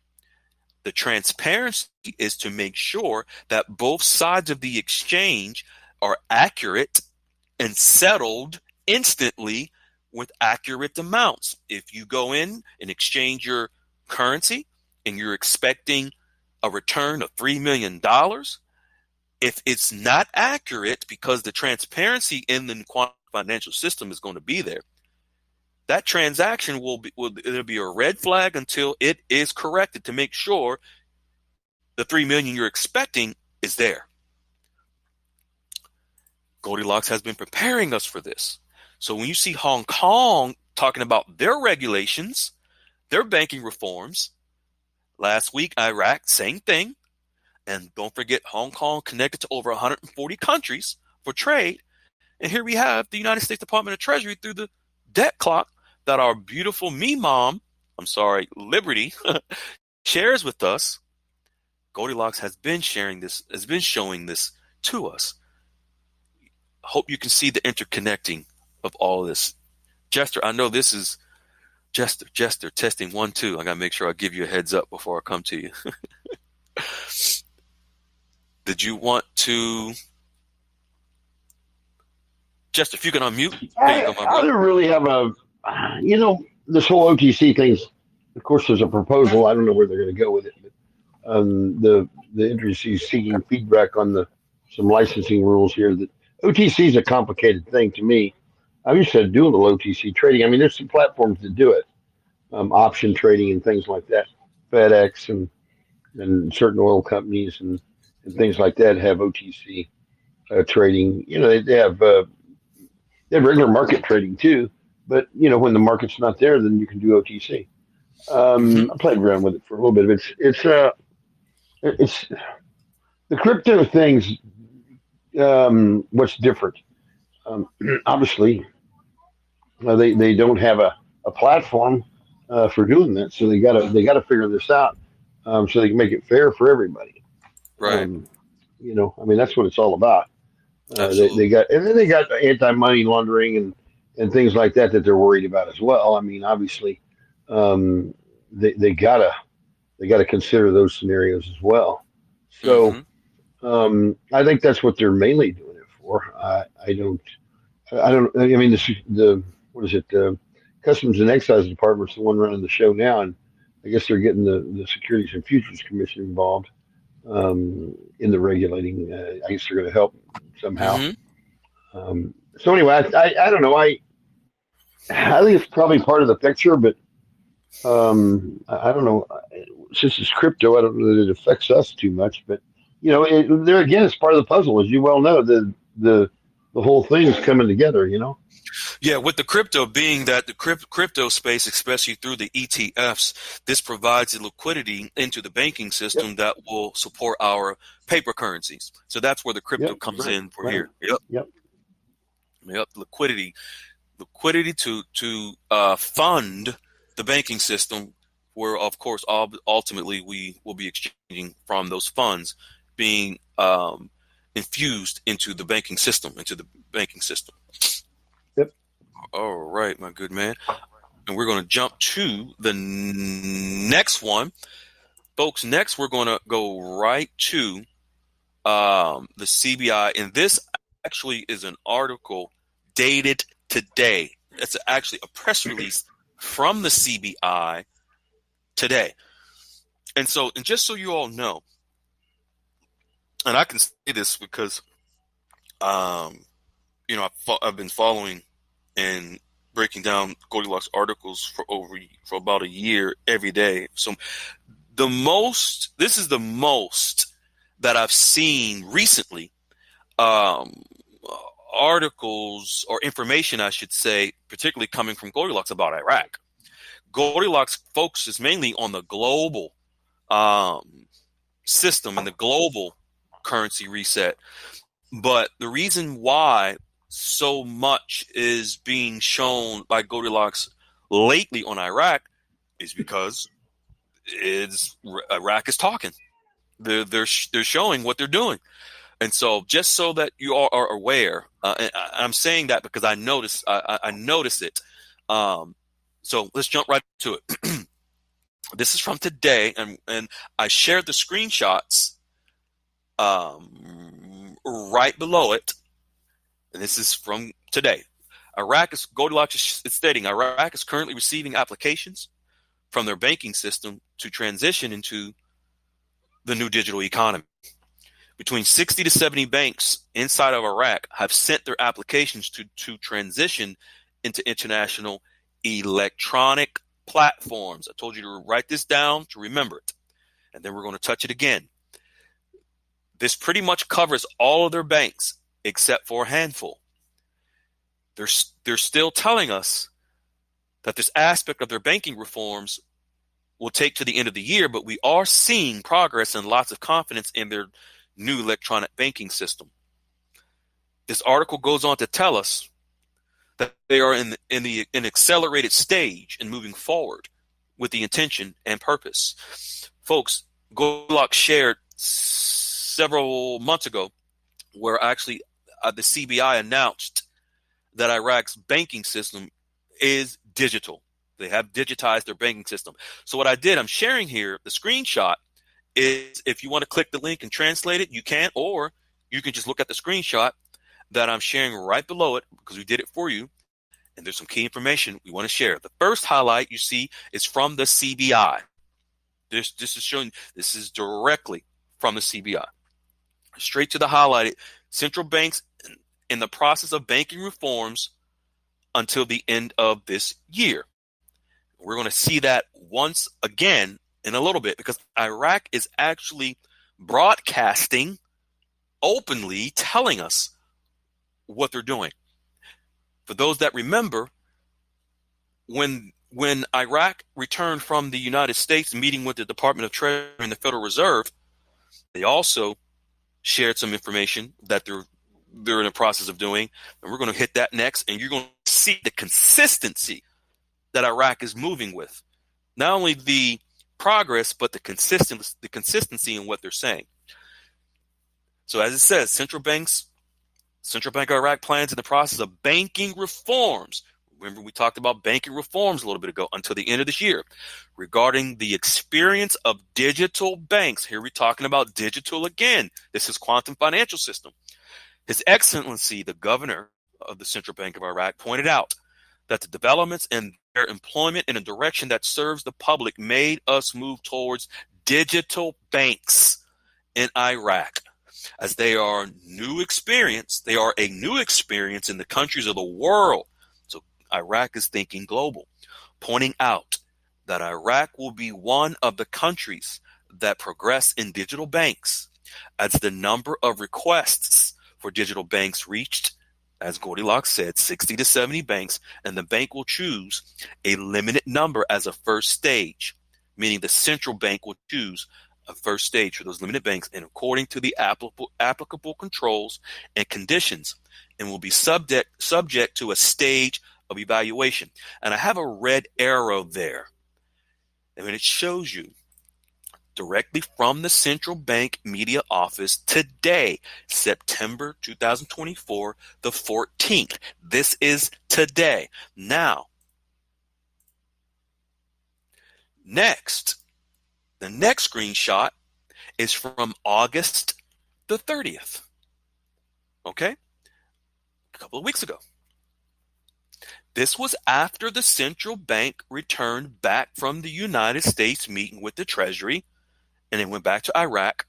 The transparency is to make sure that both sides of the exchange are accurate and settled instantly with accurate amounts. If you go in and exchange your currency and you're expecting a return of $3 million, if it's not accurate, because the transparency in the quantum financial system is going to be there, that transaction it'll be a red flag until it is corrected to make sure the $3 million you're expecting is there. Goldilocks has been preparing us for this. So when you see Hong Kong talking about their regulations, their banking reforms, last week Iraq, same thing. And don't forget, Hong Kong connected to over 140 countries for trade. And here we have the United States Department of Treasury through the debt clock that our beautiful Liberty, shares with us. Goldilocks has been showing this to us. Hope you can see the interconnecting of all this. Jester, I know this is Jester, testing 1, 2. I got to make sure I give you a heads up before I come to you. Did you want to, Jester, if you can unmute? I don't really have this whole OTC thing. Of course, there's a proposal. I don't know where they're going to go with it. But, the industry is seeking feedback on some licensing rules here. That OTC is a complicated thing to me. I'm used to doing a little OTC trading. I mean, there's some platforms that do it, option trading and things like that. FedEx and certain oil companies and things like that have OTC trading. They have regular market trading too. But when the market's not there, then you can do OTC. I played around with it for a little bit. It's the crypto things. What's different? Obviously, they don't have a platform for doing that, so they gotta figure this out so they can make it fair for everybody. Right. I mean, that's what it's all about. They got anti-money laundering and things like that they're worried about as well. I mean, obviously, they gotta consider those scenarios as well. So I think that's what they're mainly doing it for. I mean, what is it? The Customs and Excise Department's the one running the show now, and I guess they're getting the Securities and Futures Commission involved in the regulating. I guess they're going to help somehow. So anyway, I don't know. I think it's probably part of the picture, but I don't know. Since it's crypto, I don't know that it affects us too much. But there again, it's part of the puzzle, as you well know. The whole thing is coming together. Yeah, with the crypto being that the crypto space, especially through the ETFs, this provides the liquidity into the banking system that will support our paper currencies. So that's where the crypto comes in for here. Yep. Liquidity to fund the banking system, where of course ultimately we will be exchanging from those funds being infused into the banking system. Yep. All right, my good man. And we're going to jump to the next one. Folks, next we're going to go right to the CBI. And this actually is an article dated today. It's actually a press release from the CBI today. And just so you all know, and I can say this because, I've been following and breaking down Goldilocks articles for about a year every day. So this is the most that I've seen recently, articles or information, I should say, particularly coming from Goldilocks about Iraq. Goldilocks focuses mainly on the global system and the global currency reset. But the reason why so much is being shown by Goldilocks lately on Iraq is because Iraq is talking. They're showing what they're doing. And so just so that you all are aware, and I'm saying that because I noticed it. So let's jump right to it. This is from today, and I shared the screenshots right below it. And this is from today. Goldilocks is stating Iraq is currently receiving applications from their banking system to transition into the new digital economy. Between 60 to 70 banks inside of Iraq have sent their applications to transition into international electronic platforms. I told you to write this down to remember it. And then we're going to touch it again. This pretty much covers all of their banks except for a handful. They're still telling us that this aspect of their banking reforms will take to the end of the year, but we are seeing progress and lots of confidence in their new electronic banking system. This article goes on to tell us that they are in an accelerated stage and moving forward with the intention and purpose. Folks, Goldilocks shared several months ago where actually the CBI announced that Iraq's banking system is digital. They have digitized their banking system. So what I did, I'm sharing here, the screenshot is, if you want to click the link and translate it, you can, or you can just look at the screenshot that I'm sharing right below it because we did it for you. And there's some key information we want to share. The first highlight you see is from the CBI. This is showing, this is directly from the CBI. Straight to the highlighted, central banks in the process of banking reforms until the end of this year. We're going to see that once again in a little bit because Iraq is actually broadcasting openly, telling us what they're doing. For those that remember, when Iraq returned from the United States meeting with the Department of Treasury and the Federal Reserve, they also shared some information that they're in the process of doing. And we're going to hit that next, and you're going to see the consistency that Iraq is moving with. Not only the progress, but the consistency in what they're saying. So as it says, Central Bank of Iraq plans in the process of banking reforms. Remember, we talked about banking reforms a little bit ago until the end of this year. Regarding the experience of digital banks, here we're talking about digital again. This is quantum financial system. His Excellency, the governor of the Central Bank of Iraq, pointed out that the developments in their employment in a direction that serves the public made us move towards digital banks in Iraq. As they are a new experience in the countries of the world. So Iraq is thinking global, pointing out that Iraq will be one of the countries that progress in digital banks as the number of requests for digital banks reached, as Goldilocks said, 60 to 70 banks, and the bank will choose a limited number as a first stage, meaning the central bank will choose a first stage for those limited banks and according to the applicable controls and conditions, and will be subject to a stage of evaluation. And I have a red arrow there. And it shows you directly from the central bank media office today, September 2024, the 14th. This is today. Now, the next screenshot is from August the 30th. Okay? A couple of weeks ago. This was after the central bank returned back from the United States meeting with the Treasury, and it went back to Iraq.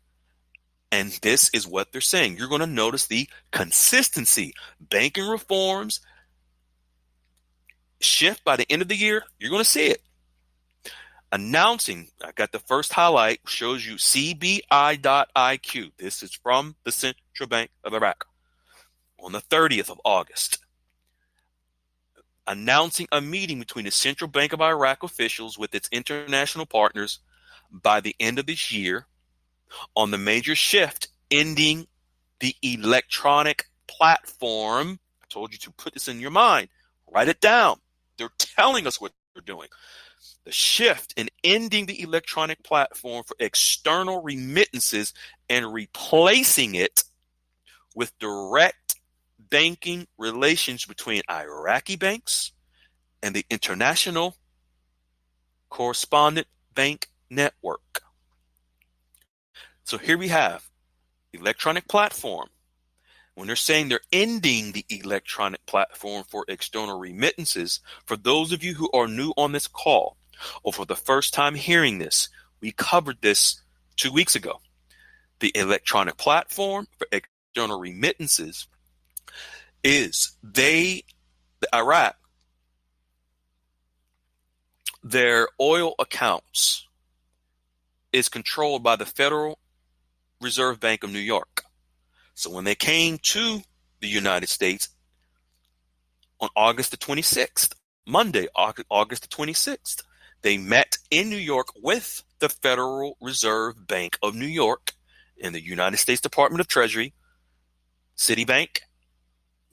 And this is what they're saying. You're going to notice the consistency. Banking reforms shift by the end of the year. You're going to see it. Announcing, I got the first highlight, shows you CBI.IQ. This is from the Central Bank of Iraq on the 30th of August. Announcing a meeting between the Central Bank of Iraq officials with its international partners by the end of this year on the major shift ending the electronic platform. I told you to put this in your mind. Write it down. They're telling us what they're doing. The shift in ending the electronic platform for external remittances and replacing it with direct banking relations between Iraqi banks and the international correspondent bank network. So here we have electronic platform. When they're saying they're ending the electronic platform for external remittances, for those of you who are new on this call or for the first time hearing this, we covered this 2 weeks ago. The electronic platform for external remittances is Iraq, their oil accounts is controlled by the Federal Reserve Bank of New York. So when they came to the United States on August the 26th, Monday, August the 26th, they met in New York with the Federal Reserve Bank of New York and the United States Department of Treasury, Citibank,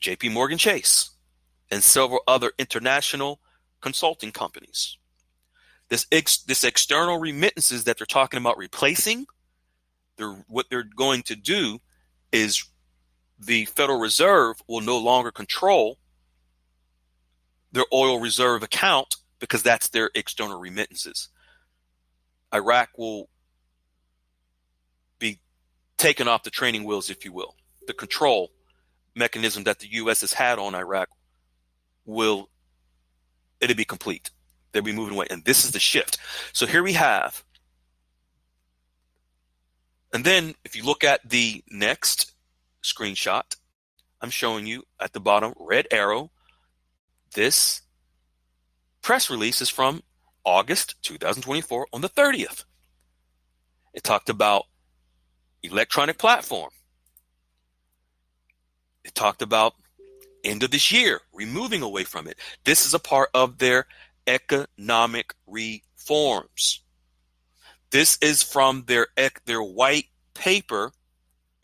JP Morgan Chase, and several other international consulting companies. This external remittances that they're talking about replacing, what they're going to do is the Federal Reserve will no longer control their oil reserve account because that's their external remittances. Iraq will be taken off the training wheels, if you will. The control mechanism that the U.S. has had on Iraq it'll be complete. They'll be moving away. And this is the shift. So here we have. And then if you look at the next screenshot, I'm showing you at the bottom, red arrow. This press release is from August 2024 on the 30th. It talked about electronic platform. It talked about end of this year, removing away from it. This is a part of their economic reforms. This is from their white paper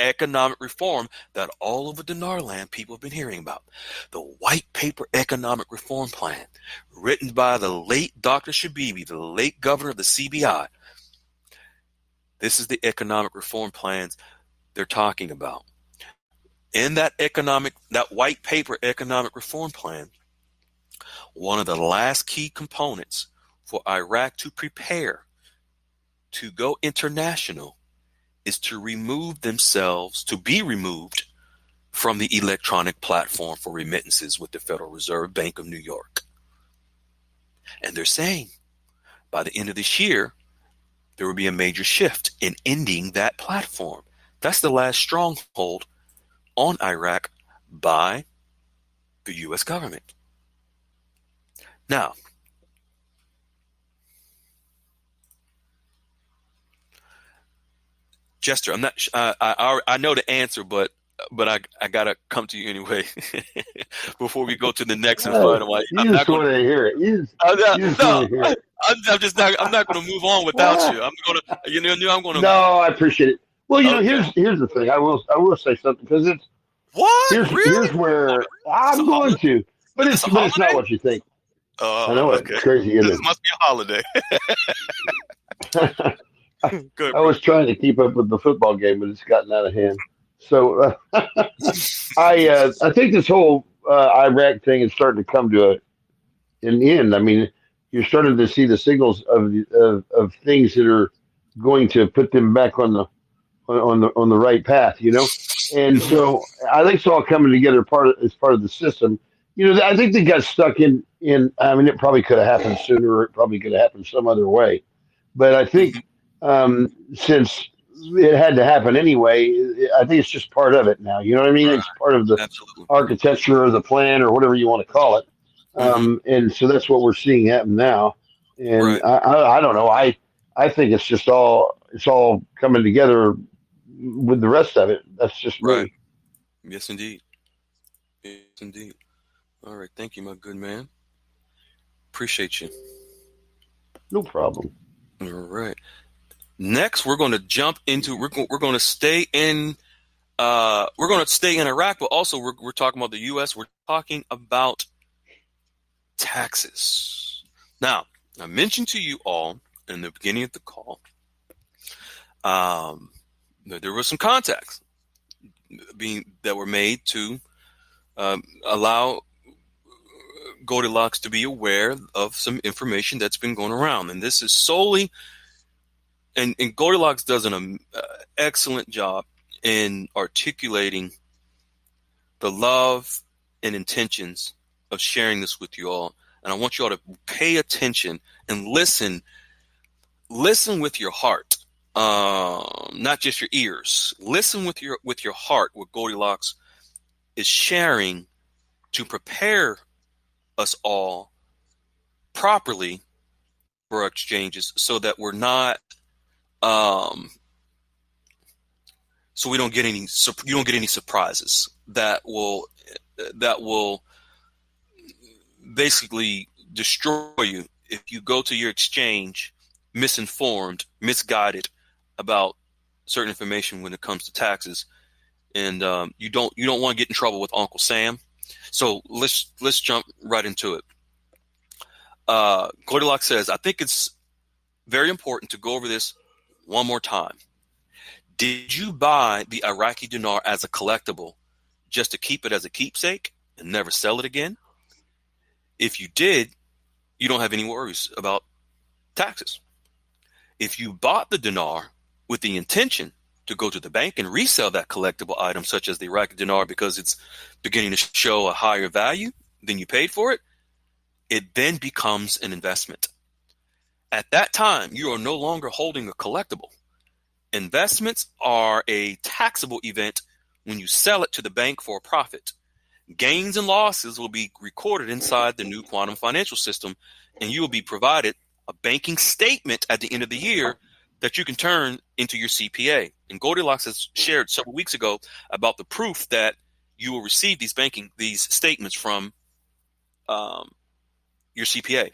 economic reform that all over dinar land people have been hearing about. The white paper economic reform plan written by the late Dr. Shabibi, the late governor of the CBI. This is the economic reform plans they're talking about. In that white paper economic reform plan, one of the last key components for Iraq to prepare to go international is to be removed from the electronic platform for remittances with the Federal Reserve Bank of New York. And they're saying by the end of this year, there will be a major shift in ending that platform. That's the last stronghold on Iraq by the U.S. government. Now, Jester, I'm not. I know the answer, but I gotta come to you anyway before we go to the next and final one. You just want to hear it. I'm not going to move on without you. I'm going to. I'm going to. No, I appreciate it. Well, here's the thing. I will say something because it's what here's where I'm going to. but It's a it's not holiday? what you think. I know it. Okay. It's crazy, isn't This must be a holiday. it? Good, I bro. was trying to keep up with the football game, but it's gotten out of hand. So I think this whole Iraq thing is starting to come to an end. I mean, you're starting to see the signals of things that are going to put them back on the right path. And Mhm. so I think it's all coming together as part of the system. I think they got stuck in. I mean, it probably could have happened sooner. Or it probably could have happened some other way. But I Mhm. think since it had to happen anyway, I think it's just part of it now. You know what I mean? Right. It's part of the Absolutely. architecture or the plan or whatever you want to call it. Hmm. And so that's what we're seeing happen now. And Right. I don't know. I think it's all coming together with the rest of it. That's just Right. me. Yes, indeed. Yes, indeed. All right. Thank you, my good man. Appreciate you. No problem. All right. Next, we're going to jump into. We're going to stay in. We're going to stay in Iraq, but also we're talking about the U.S. We're talking about taxes. Now, I mentioned to you all in the beginning of the call. There was some contacts that were made to allow Goldilocks to be aware of some information that's been going around, and this is solely. And Goldilocks does an excellent job in articulating the love and intentions of sharing this with you all. And I want you all to pay attention and listen with your heart, not just your ears. Listen with your heart what Goldilocks is sharing to prepare us all properly for exchanges, so that we're not so we don't get any you don't get any surprises that will basically destroy you if you go to your exchange misinformed, misguided about certain information when it comes to taxes, and you don't want to get in trouble with Uncle Sam. So let's jump right into it. Goldilocks says, I think it's very important to go over this one more time. Did you buy the Iraqi dinar as a collectible just to keep it as a keepsake and never sell it again? If you did, you don't have any worries about taxes. If you bought the dinar with the intention to go to the bank and resell that collectible item, such as the Iraqi dinar, because it's beginning to show a higher value than you paid for it, it then becomes an investment. At that time, you are no longer holding a collectible. Investments are a taxable event when you sell it to the bank for a profit. Gains and losses will be recorded inside the new quantum financial system, and you will be provided a banking statement at the end of the year that you can turn into your CPA. And Goldilocks has shared several weeks ago about the proof that you will receive these statements from your CPA.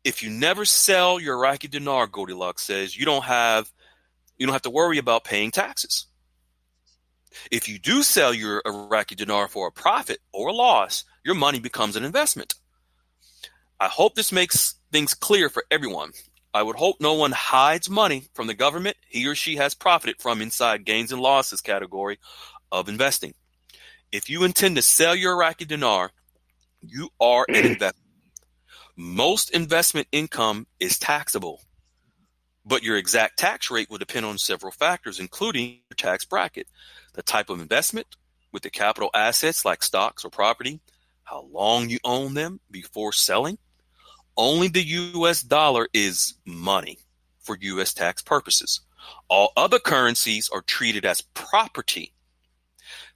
If you never sell your Iraqi dinar, Goldilocks says, you don't have to worry about paying taxes. If you do sell your Iraqi dinar for a profit or a loss, your money becomes an investment. I hope this makes things clear for everyone. I would hope no one hides money from the government he or she has profited from inside gains and losses category of investing. If you intend to sell your Iraqi dinar, you are an investor. Most investment income is taxable, but your exact tax rate will depend on several factors, including your tax bracket, the type of investment with the capital assets like stocks or property, how long you own them before selling. Only the US dollar is money for US tax purposes. All other currencies are treated as property.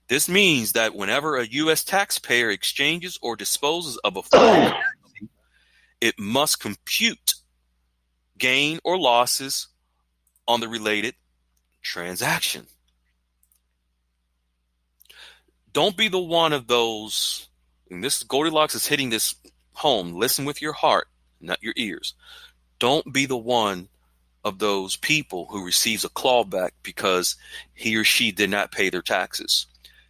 This means that whenever a US taxpayer exchanges or disposes of a foreign currency, it must compute gain or losses on the related transaction. Don't be the one of those, and this Goldilocks is hitting this home. Listen with your heart, not your ears. Don't be the one of those people who receives a clawback because he or she did not pay their taxes.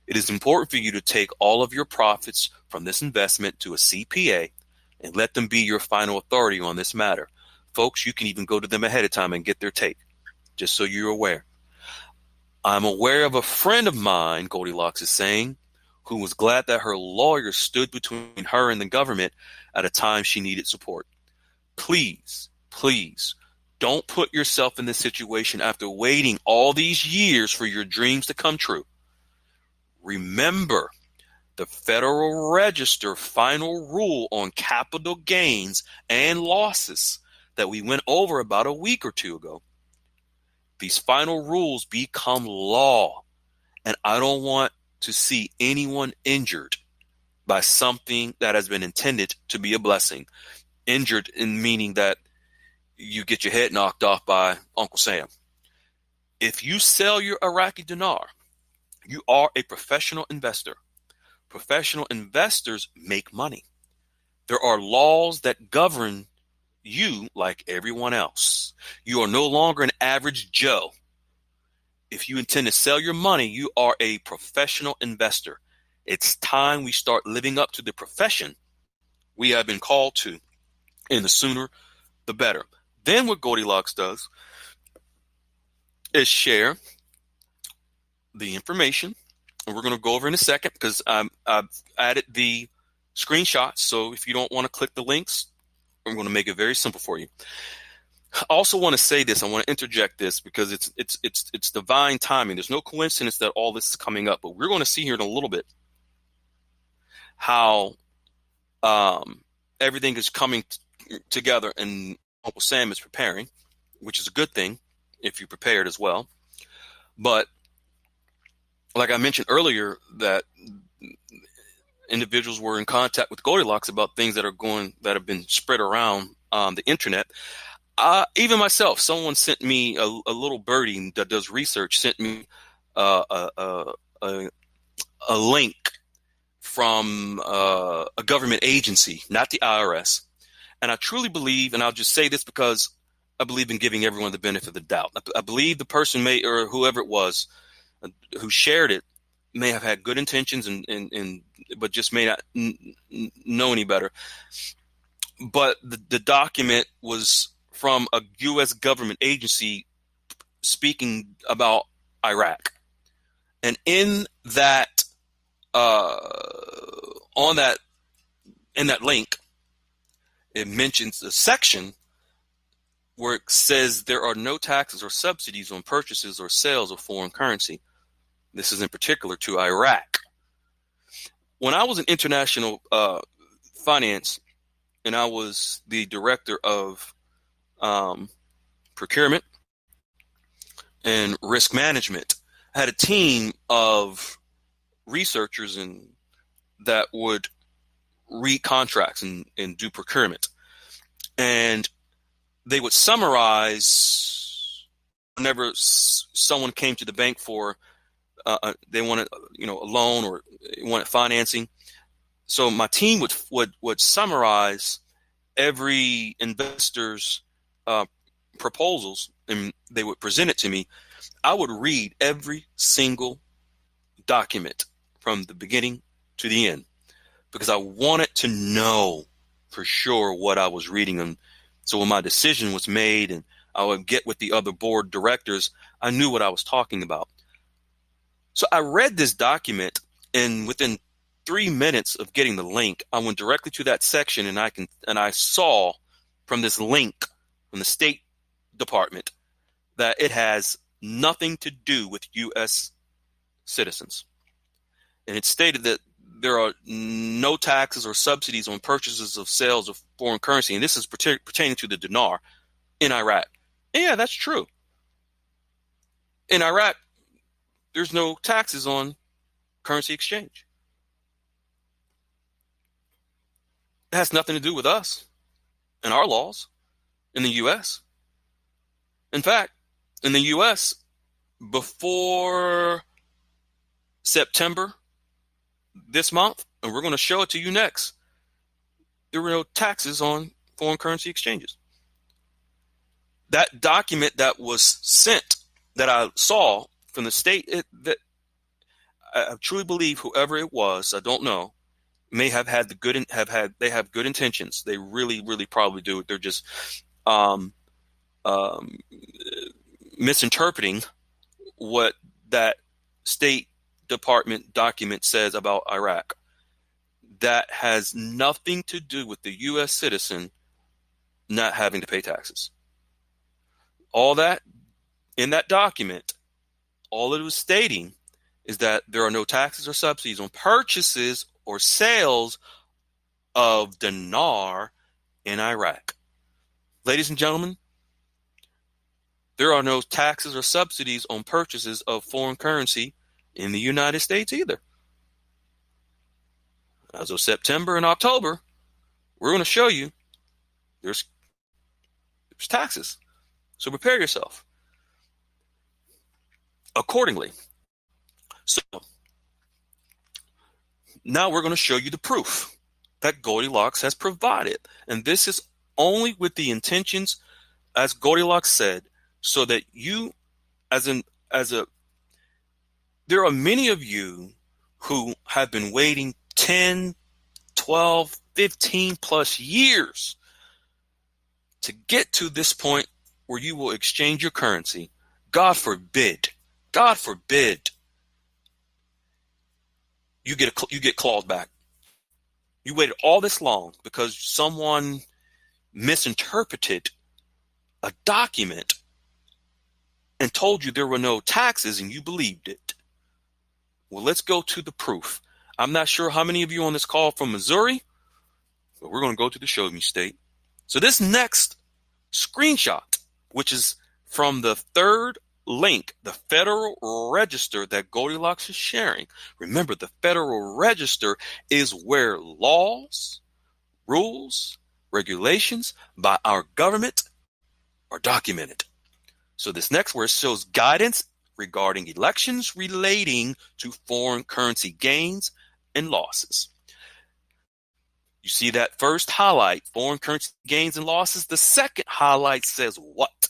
It is important for you to take all of your profits from this investment to a CPA and let them be your final authority on this matter. Folks, you can even go to them ahead of time and get their take, just so you're aware. I'm aware of a friend of mine, Goldilocks is saying, who was glad that her lawyer stood between her and the government at a time she needed support. Please, please, don't put yourself in this situation after waiting all these years for your dreams to come true. Remember, the Federal Register final rule on capital gains and losses that we went over about a week or two ago. These final rules become law, and I don't want to see anyone injured by something that has been intended to be a blessing. Injured in meaning that you get your head knocked off by Uncle Sam. If you sell your Iraqi dinar, you are a professional investor. Professional investors make money. There are laws that govern you like everyone else. You are no longer an average Joe. If you intend to sell your money, you are a professional investor. It's time we start living up to the profession we have been called to, and the sooner, the better. Then what Goldilocks does is share the information, and we're going to go over in a second because I've added the screenshots. So if you don't want to click the links, I'm going to make it very simple for you. I also want to say this. I want to interject this because it's divine timing. There's no coincidence that all this is coming up, but we're going to see here in a little bit how everything is coming together, and Uncle Sam is preparing, which is a good thing if you're prepared as well. But like I mentioned earlier, that individuals were in contact with Goldilocks about things that have been spread around the internet. Even myself, someone sent me a little birdie that does research, sent me a link from a government agency, not the IRS. And I truly believe, and I'll just say this because I believe in giving everyone the benefit of the doubt. I believe the person or whoever it was who shared it may have had good intentions but just may not know any better. But the document was from a U.S. government agency speaking about Iraq. And in that, in that link, it mentions a section where it says there are no taxes or subsidies on purchases or sales of foreign currency. This is in particular to Iraq. When I was in international finance, and I was the director of procurement and risk management, I had a team of researchers that would read contracts and do procurement. And they would summarize whenever someone came to the bank for they wanted a loan or wanted financing. So my team would summarize every investor's proposals, and they would present it to me. I would read every single document from the beginning to the end because I wanted to know for sure what I was reading. And so when my decision was made and I would get with the other board directors, I knew what I was talking about. So I read this document, and within 3 minutes of getting the link, I went directly to that section, and I saw from this link from the State Department that it has nothing to do with U.S. citizens. And it stated that there are no taxes or subsidies on purchases of sales of foreign currency, and this is pertaining to the dinar in Iraq. And yeah, that's true. In Iraq, there's no taxes on currency exchange. It has nothing to do with us and our laws in the U.S. In fact, in the U.S., before September this month, and we're going to show it to you next, there were no taxes on foreign currency exchanges. That document that was sent, that I saw from the state, I truly believe whoever it was, I don't know, may have had they have good intentions. They really, really probably do. They're just um, um, misinterpreting what that State Department document says about Iraq. That has nothing to do with the U.S. citizen not having to pay taxes. All that in that document, all it was stating is that there are no taxes or subsidies on purchases or sales of dinar in Iraq. Ladies and gentlemen, there are no taxes or subsidies on purchases of foreign currency in the United States either. As of September and October, we're going to show you there's taxes. So prepare yourself accordingly. So now we're going to show you the proof that Goldilocks has provided. And this is only with the intentions, as Goldilocks said, so that you, there are many of you who have been waiting 10, 12, 15 plus years to get to this point where you will exchange your currency. God forbid, you get clawed back. You waited all this long because someone misinterpreted a document and told you there were no taxes and you believed it. Well, let's go to the proof. I'm not sure how many of you on this call from Missouri, but we're going to go to the show me state. So this next screenshot, which is from the third link, the Federal Register that Goldilocks is sharing. Remember, the Federal Register is where laws, rules, regulations by our government are documented. So this next word shows guidance regarding elections relating to foreign currency gains and losses. You see that first highlight, foreign currency gains and losses. The second highlight says what?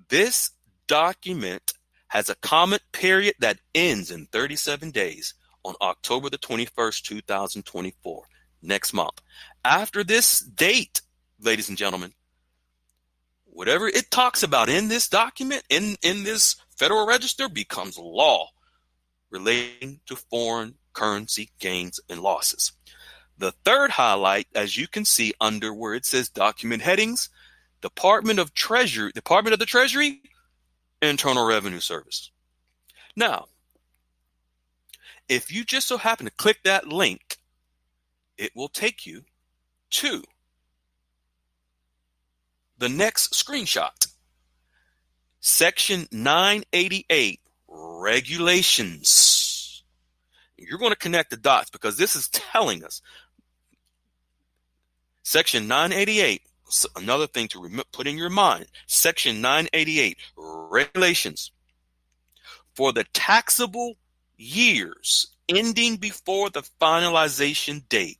This document has a comment period that ends in 37 days on October the 21st, 2024, next month. After this date, ladies and gentlemen, whatever it talks about in this document, in this Federal Register, becomes law relating to foreign currency gains and losses. The third highlight, as you can see under where it says document headings, Department of the Treasury, Internal Revenue Service. Now, if you just so happen to click that link, it will take you to the next screenshot. Section 988, regulations. You're going to connect the dots because this is telling us. Section 988, another thing to put in your mind. Section 988, regulations. For the taxable years ending before the finalization date,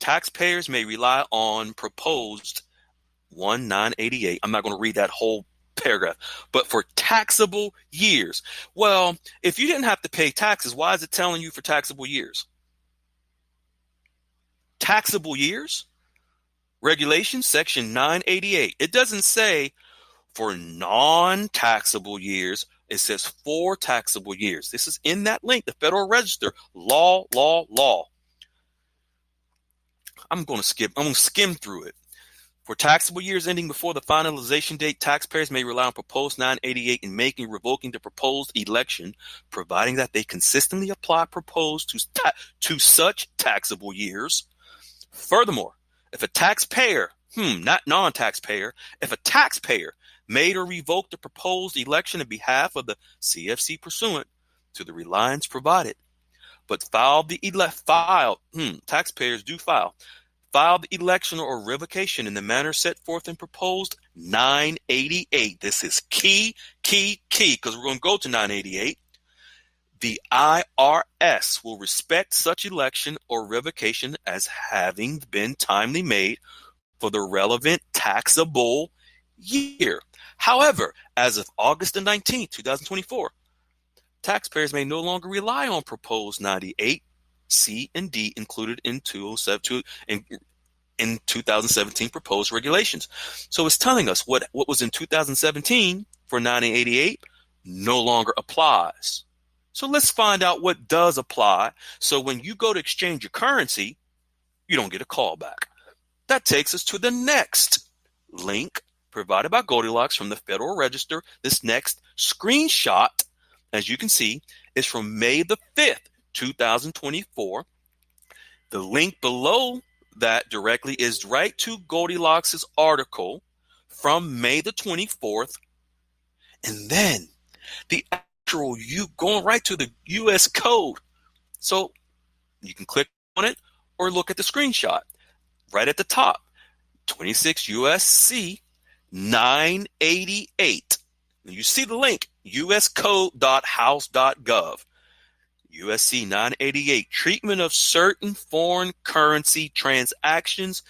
taxpayers may rely on proposed 1988. I'm not going to read that whole paragraph, but for taxable years. Well, if you didn't have to pay taxes, why is it telling you for taxable years? Taxable years? Regulation section 988. It doesn't say for non-taxable years. It says for taxable years. This is in that link, the Federal Register, law. I'm going to skim through it. For taxable years ending before the finalization date, taxpayers may rely on proposed 988 in making or revoking the proposed election, providing that they consistently apply proposed to such taxable years. Furthermore, if a taxpayer, not non-taxpayer, if a taxpayer made or revoked the proposed election on behalf of the CFC pursuant to the reliance provided, but taxpayers do file the election or revocation in the manner set forth in proposed 988. This is key, because we're going to go to 988. The IRS will respect such election or revocation as having been timely made for the relevant taxable year. However, as of August the 19th, 2024, taxpayers may no longer rely on proposed 98 C and D included in 207 in 2017 proposed regulations. So it's telling us what was in 2017 for 1988 no longer applies. So let's find out what does apply. So when you go to exchange your currency, you don't get a callback. That takes us to the next link provided by Goldilocks from the Federal Register. This next screenshot, as you can see, is from May the 5th, 2024. The link below that directly is right to Goldilocks' article from May the 24th. And then the actual, going right to the U.S. code. So you can click on it or look at the screenshot right at the top, 26 U.S.C. 988. You see the link, uscode.house.gov. USC 988, treatment of certain foreign currency transactions.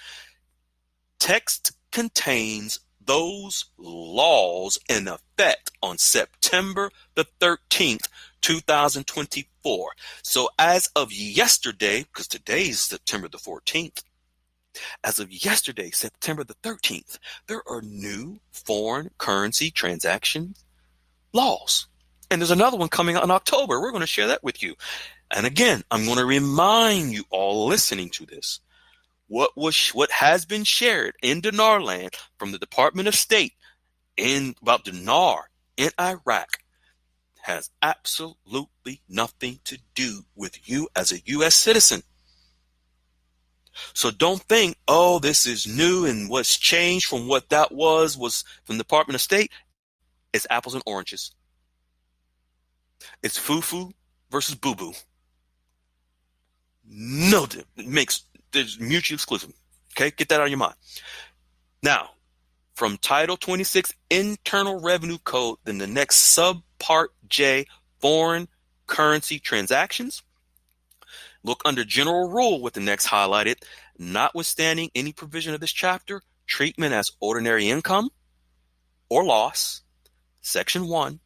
Text contains those laws in effect on September the 13th, 2024. So as of yesterday, because today is September the 14th, as of yesterday, September the 13th, there are new foreign currency transaction laws. And there's another one coming out in October. We're going to share that with you. And again, I'm going to remind you all listening to this, what has been shared in dinar land from the Department of State about dinar in Iraq has absolutely nothing to do with you as a U.S. citizen. So don't think, oh, this is new and what's changed from what that was from the Department of State. It's apples and oranges. It's foo-foo versus boo-boo. No, there's mutually exclusive. Okay, get that out of your mind. Now, from Title 26 Internal Revenue Code, then the next subpart J, foreign currency transactions. Look under general rule with the next highlighted, notwithstanding any provision of this chapter, treatment as ordinary income or loss, Section 1,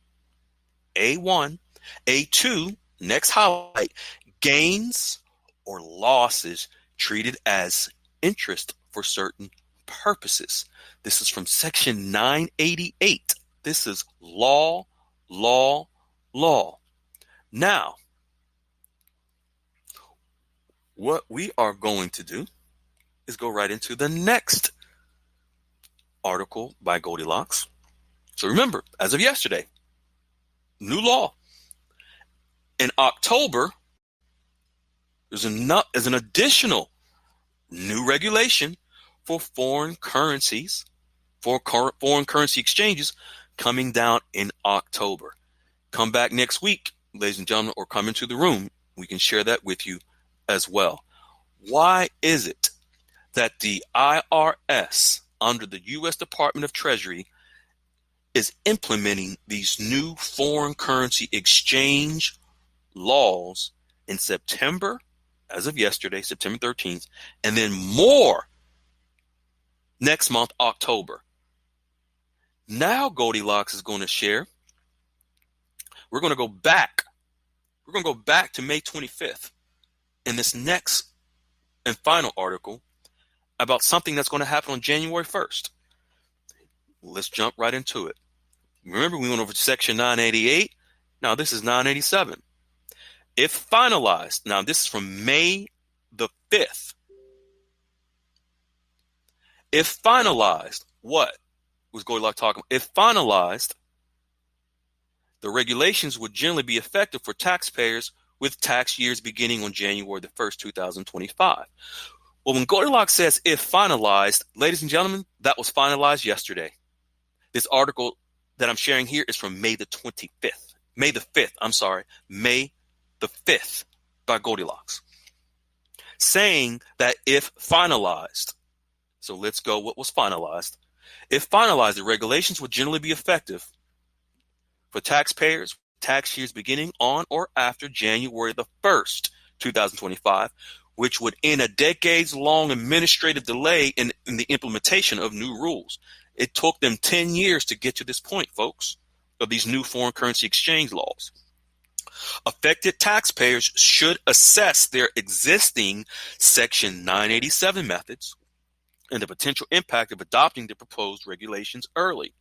A1, A2, next highlight, gains or losses treated as interest for certain purposes. This is from Section 988. This is law. Now, what we are going to do is go right into the next article by Goldilocks. So remember, as of yesterday, new law. In October, there's an additional new regulation for foreign currencies, for foreign currency exchanges coming down in October. Come back next week, ladies and gentlemen, or come into the room. We can share that with you as well. Why is it that the IRS under the U.S. Department of Treasury is implementing these new foreign currency exchange laws in September, as of yesterday, September 13th, and then more next month, October? Now Goldilocks is going to share. We're going to go back. We're going to go back to May 25th in this next and final article about something that's going to happen on January 1st. Let's jump right into it. Remember, we went over Section 988. Now this is 987. If finalized, now this is from May the 5th. If finalized, what was Goldilocks talking about? If finalized, the regulations would generally be effective for taxpayers with tax years beginning on January the 1st, 2025. Well, when Goldilocks says if finalized, ladies and gentlemen, that was finalized yesterday. This article that I'm sharing here is from May the 25th. May the 5th by Goldilocks, saying that if finalized, so let's go what was finalized. If finalized, the regulations would generally be effective for taxpayers tax years beginning on or after January the 1st, 2025, which would end a decades-long administrative delay in the implementation of new rules. It took them 10 years to get to this point, folks, of these new foreign currency exchange laws. Affected taxpayers should assess their existing Section 987 methods and the potential impact of adopting the proposed regulations early.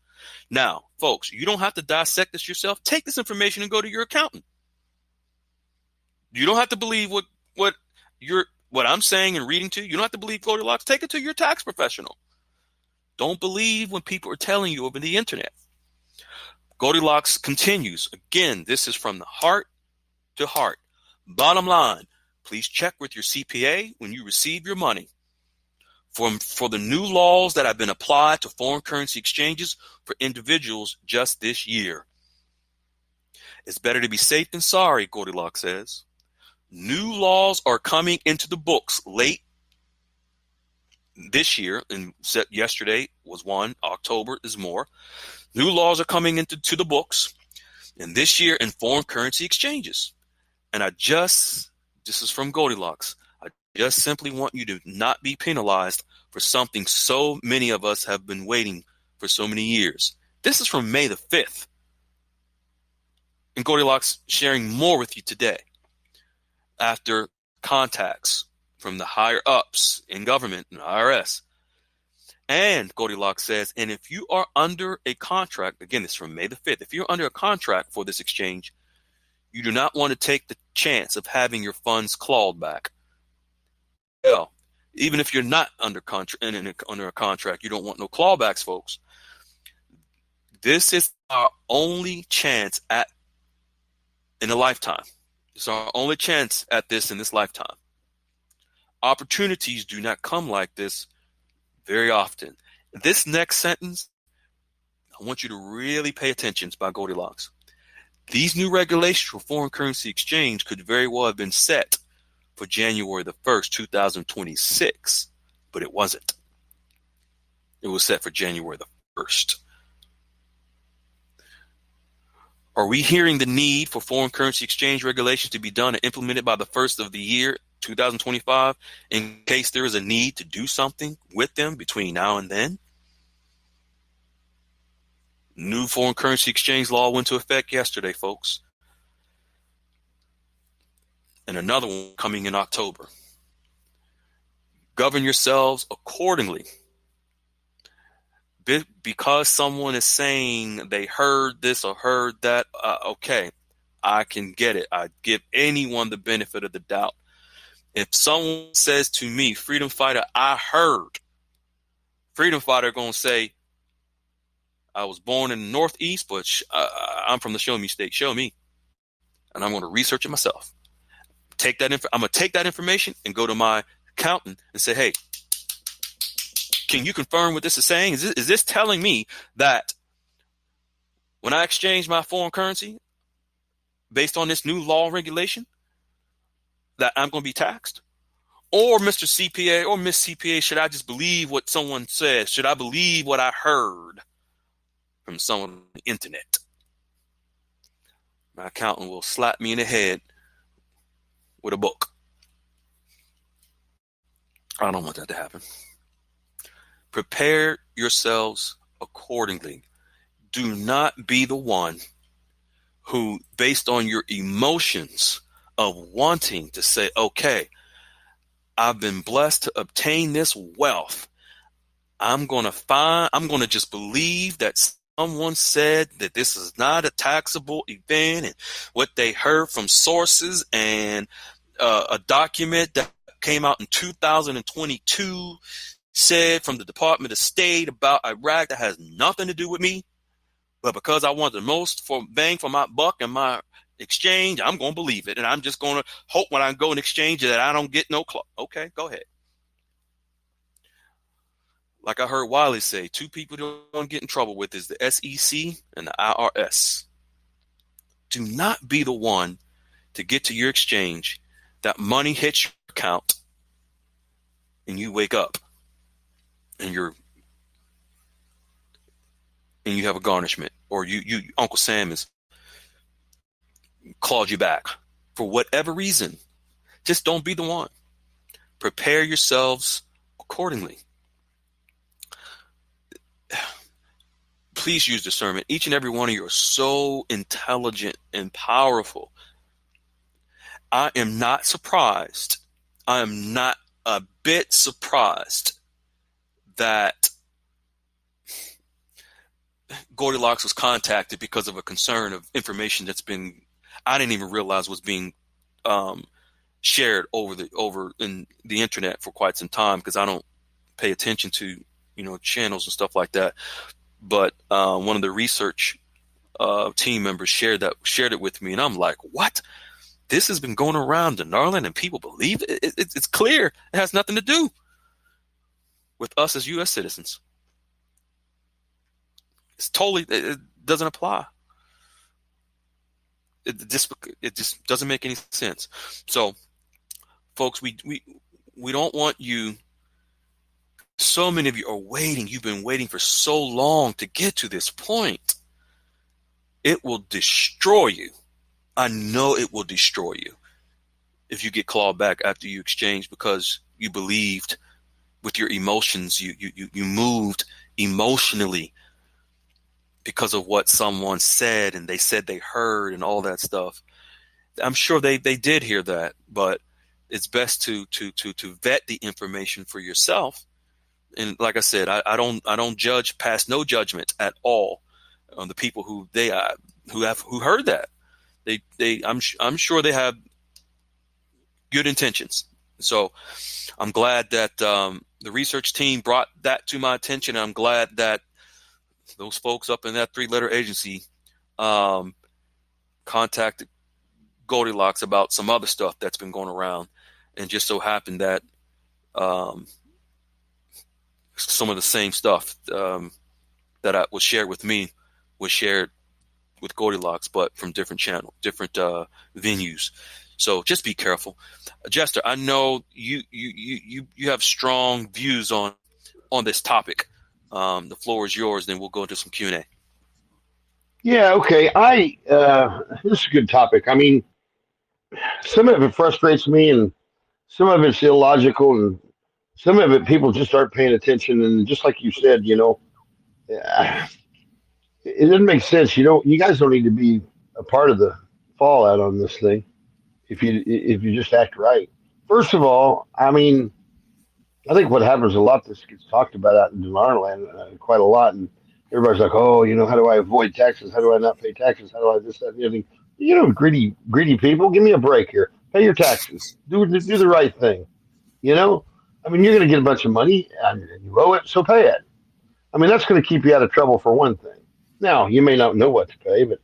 Now, folks, you don't have to dissect this yourself. Take this information and go to your accountant. You don't have to believe what I'm saying and reading to you. You don't have to believe Goldilocks. Take it to your tax professional. Don't believe when people are telling you over the internet. Goldilocks continues. Again, this is from the heart to heart. Bottom line, please check with your CPA when you receive your money. For the new laws that have been applied to foreign currency exchanges for individuals just this year. It's better to be safe than sorry, Goldilocks says. New laws are coming into the books late this year, and yesterday was one, October is more. New laws are coming into the books, and this year in foreign currency exchanges. And this is from Goldilocks, I just simply want you to not be penalized for something so many of us have been waiting for so many years. This is from May the 5th. And Goldilocks sharing more with you today after contacts from the higher ups in government and IRS. And Goldilocks says, and if you are under a contract, again, this is from May the 5th, if you're under a contract for this exchange, you do not want to take the chance of having your funds clawed back. Well, even if you're not under a contract, you don't want no clawbacks, folks. This is our only chance in a lifetime. It's our only chance at this in this lifetime. Opportunities do not come like this very often. This next sentence, I want you to really pay attention. It's by Goldilocks. These new regulations for foreign currency exchange could very well have been set for January the 1st, 2026, but it wasn't. It was set for January the 1st. Are we hearing the need for foreign currency exchange regulations to be done and implemented by the first of the year, 2025, in case there is a need to do something with them between now and then? New foreign currency exchange law went into effect yesterday, folks. And another one coming in October. Govern yourselves accordingly. Because someone is saying they heard this or heard that, okay, I can get it. I give anyone the benefit of the doubt. If someone says to me, Freedom Fighter, I heard, Freedom Fighter going to say, I was born in the Northeast, but I'm from the Show Me State. Show me. And I'm going to research it myself. I'm going to take that information and go to my accountant and say, hey, can you confirm what this is saying? Is this telling me that when I exchange my foreign currency based on this new law regulation, that I'm going to be taxed? Or Mr. CPA or Miss CPA, should I just believe what someone says? Should I believe what I heard from someone on the internet? My accountant will slap me in the head with a book. I don't want that to happen. Prepare yourselves accordingly. Do not be the one who, based on your emotions of wanting to say, okay, I've been blessed to obtain this wealth. I'm going to just believe that someone said that this is not a taxable event, and what they heard from sources and a document that came out in 2022 said from the Department of State about Iraq that has nothing to do with me. But because I want the most bang for my buck and my exchange, I'm going to believe it. And I'm just going to hope when I go and exchange that I don't get no clue. Okay, go ahead. Like I heard Wiley say, two people you don't want to get in trouble with is the SEC and the IRS. Do not be the one to get to your exchange, that money hits your account, and you wake up and you have a garnishment, or you Uncle Sam has clawed you back for whatever reason. Just don't be the one. Prepare yourselves accordingly. Please use discernment. Each and every one of you are so intelligent and powerful. I am not surprised. I am not a bit surprised that Goldilocks was contacted because of a concern of information I didn't even realize was being shared over in the internet for quite some time, because I don't pay attention to channels and stuff like that. But one of the research team members shared it with me, and I'm like, what? This has been going around Dinarland and people believe it? It's clear it has nothing to do with us as U.S. citizens. It doesn't apply. It just doesn't make any sense. So, folks, we don't want you. So many of you are waiting. You've been waiting for so long to get to this point. It will destroy you. I know it will destroy you if you get clawed back after you exchange, because you believed with your emotions. You moved emotionally because of what someone said, and they said they heard and all that stuff. I'm sure they did hear that, but it's best to vet the information for yourself. And like I said, I don't judge, pass no judgment at all on the people who heard that. I'm sure they have good intentions. So I'm glad that the research team brought that to my attention. I'm glad that those folks up in that 3-letter agency contacted Goldilocks about some other stuff that's been going around, and just so happened that some of the same stuff that was shared with me was shared with Goldilocks, but from different venues. So just be careful. Jester, I know you have strong views on this topic. The floor is yours. Then we'll go into some Q&A. Yeah. Okay. This is a good topic. I mean, some of it frustrates me, and some of it's illogical, and some of it people just aren't paying attention. And just like you said, it doesn't make sense. You guys don't need to be a part of the fallout on this thing if you just act right. First of all, I mean, I think what happens a lot, this gets talked about out in Dinarland quite a lot, and everybody's like, oh, how do I avoid taxes? How do I not pay taxes? How do I this, that, and the other thing? Greedy people, give me a break here. Pay your taxes. Do the right thing. I mean, you're going to get a bunch of money, and you owe it, so pay it. I mean, that's going to keep you out of trouble for one thing. Now, you may not know what to pay, but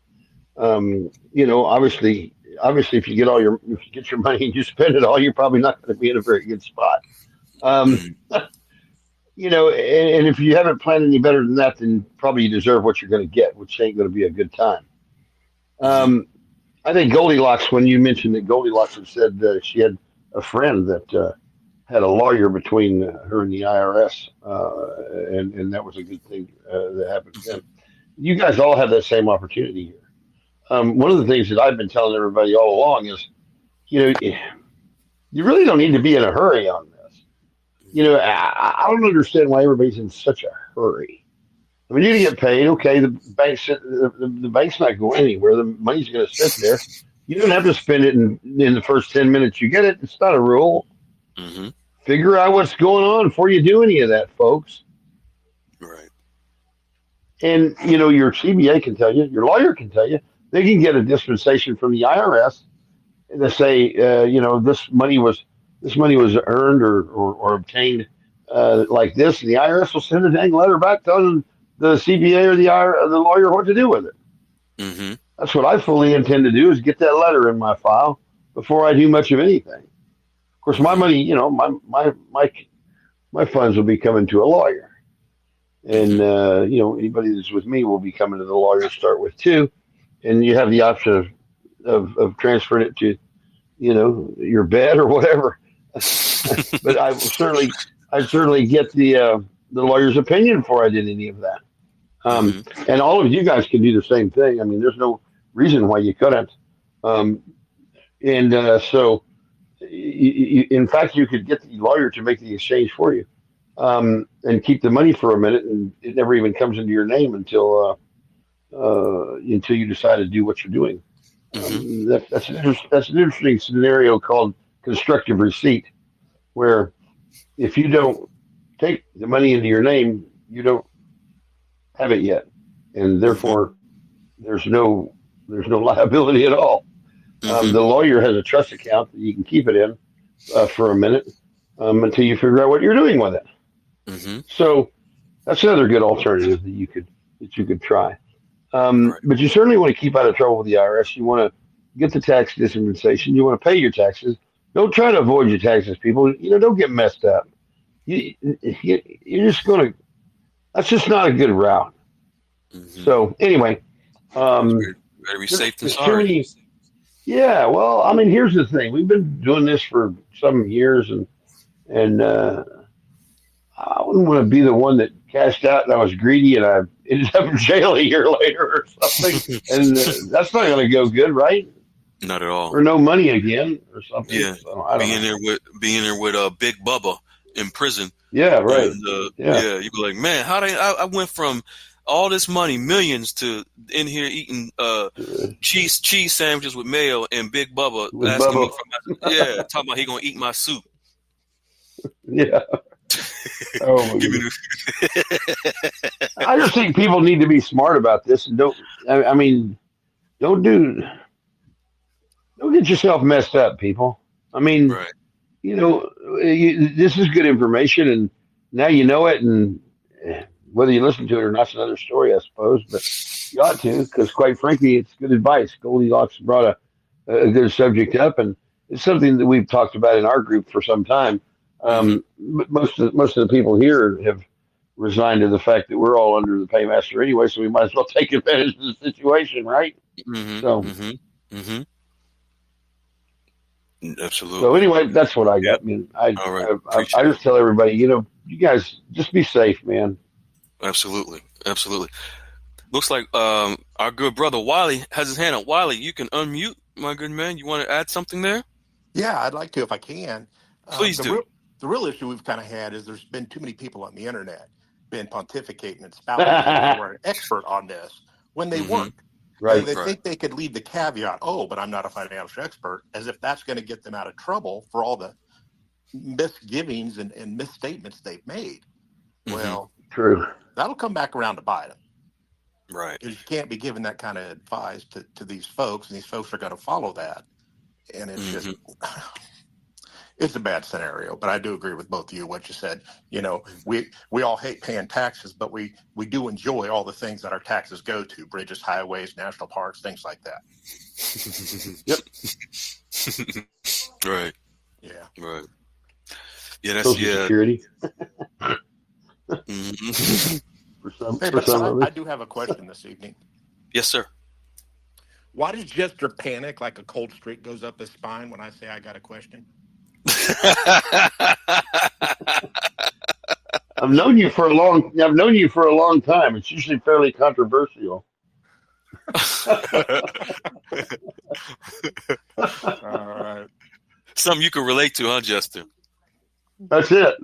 obviously, if you get your money and you spend it all, you're probably not going to be in a very good spot. And if you haven't planned any better than that, then probably you deserve what you're going to get, which ain't going to be a good time. I think Goldilocks, when you mentioned that Goldilocks had said she had a friend that had a lawyer between her and the IRS, and that was a good thing that happened to them. You guys all have that same opportunity here. One of the things that I've been telling everybody all along is, you really don't need to be in a hurry on this. I don't understand why everybody's in such a hurry. I mean, you get paid, okay, the bank's not going anywhere. The money's going to sit there. You don't have to spend it in the first 10 minutes you get it. It's not a rule. Mm-hmm. Figure out what's going on before you do any of that, folks. Right. And, your CBA can tell you, your lawyer can tell you, they can get a dispensation from the IRS to say, this money was earned or obtained like this, and the IRS will send a dang letter back telling the CBA or the lawyer what to do with it. Mm-hmm. That's what I fully intend to do, is get that letter in my file before I do much of anything. Of course, my money, my funds will be coming to a lawyer. And, anybody that's with me will be coming to the lawyer to start with too. And you have the option of transferring it to, your bed or whatever. But I'd certainly get the lawyer's opinion before I did any of that. And all of you guys can do the same thing. I mean, there's no reason why you couldn't. So in fact, you could get the lawyer to make the exchange for you. And keep the money for a minute, and it never even comes into your name until you decide to do what you're doing. That's an interesting scenario called constructive receipt, where if you don't take the money into your name, you don't have it yet, and Mm-hmm. therefore there's no liability at all. Mm-hmm. The lawyer has a trust account that you can keep it in for a minute until you figure out what you're doing with it. Mm-hmm. So that's another good alternative that you could try. Right. But you certainly want to keep out of trouble with the IRS. You want to get the tax dispensation. You want to pay your taxes. Don't try to avoid your taxes, people. Don't get messed up. You're just going to. That's just not a good route. Mm-hmm. So anyway, um, Better be there's, safe than there's too sorry. many. Yeah, well, I mean, here's the thing. We've been doing this for some years, and I wouldn't want to be the one that cashed out and I was greedy and I ended up in jail a year later or something. And that's not going to go good, right? Not at all. Or no money again or something. Yeah, So I don't know. being there with Big Bubba in prison, Yeah, right. and Yeah. you'd be like, man, I went from all this money, millions, to in here eating cheese sandwiches with mayo, and Big Bubba With asking me Bubba. talking about he gonna eat my soup. Yeah. Oh my Give me goodness. I just think people need to be smart about this and I mean, don't don't get yourself messed up, people. I mean, right. this is good information, and now you know it, and whether you listen to it or not, it's another story, I suppose. But you ought to, because quite frankly, it's good advice. Goldilocks brought a good subject up, and it's something that we've talked about in our group for some time. Mm-hmm. But most of the people here have resigned to the fact that we're all under the paymaster anyway, so we might as well take advantage of the situation, right? Mm-hmm. So. Mm-hmm. Mm-hmm. So Absolutely. anyway, that's what I Yep. got. I mean, I All right. I, I Appreciate it. just tell everybody, you guys just be safe, man. Absolutely. Absolutely. Looks like our good brother Wiley has his hand up. Wiley, you can unmute, my good man. You want to add something there? Yeah, I'd like to if I can. Please The do. real issue we've kind of had is there's been too many people on the internet been pontificating and spouting as if they were an expert on this when they Mm-hmm. weren't. And Right. they Right. think they could leave the caveat, oh, but I'm not a financial expert, as if that's going to get them out of trouble for all the misgivings and misstatements they've made. Mm-hmm. Well, True. that'll come back around to bite them. Right. Because you can't be giving that kind of advice to these folks, and these folks are going to follow that. And it's Mm-hmm. just, it's a bad scenario. But I do agree with both of you, what you said. We all hate paying taxes, but we do enjoy all the things that our taxes go to: bridges, highways, national parks, things like that. Yep. Right. Yeah. Right. Yeah, that's Social Security Mm-hmm. Hey, for but some of I us. do have a question this evening. Yes, sir. Why does Jester panic like a cold streak goes up his spine when I say I got a question? I've known you for a long time. It's usually fairly controversial. All right. Something you can relate to, huh, Justin? That's it.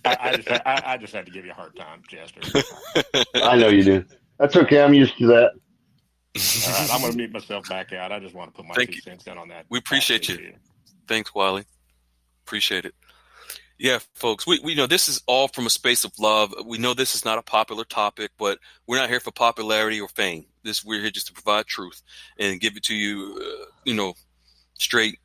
I just had to give you a hard time, Jester. I know you do. That's okay. I'm used to that. All right, I'm going to mute myself back out. I just want to put my Thank 2 you. cents in on that. We appreciate tax you. issue. Thanks, Wiley. Appreciate it. Yeah, folks, we know this is all from a space of love. We know this is not a popular topic, but we're not here for popularity or fame. We're here just to provide truth and give it to you, straight,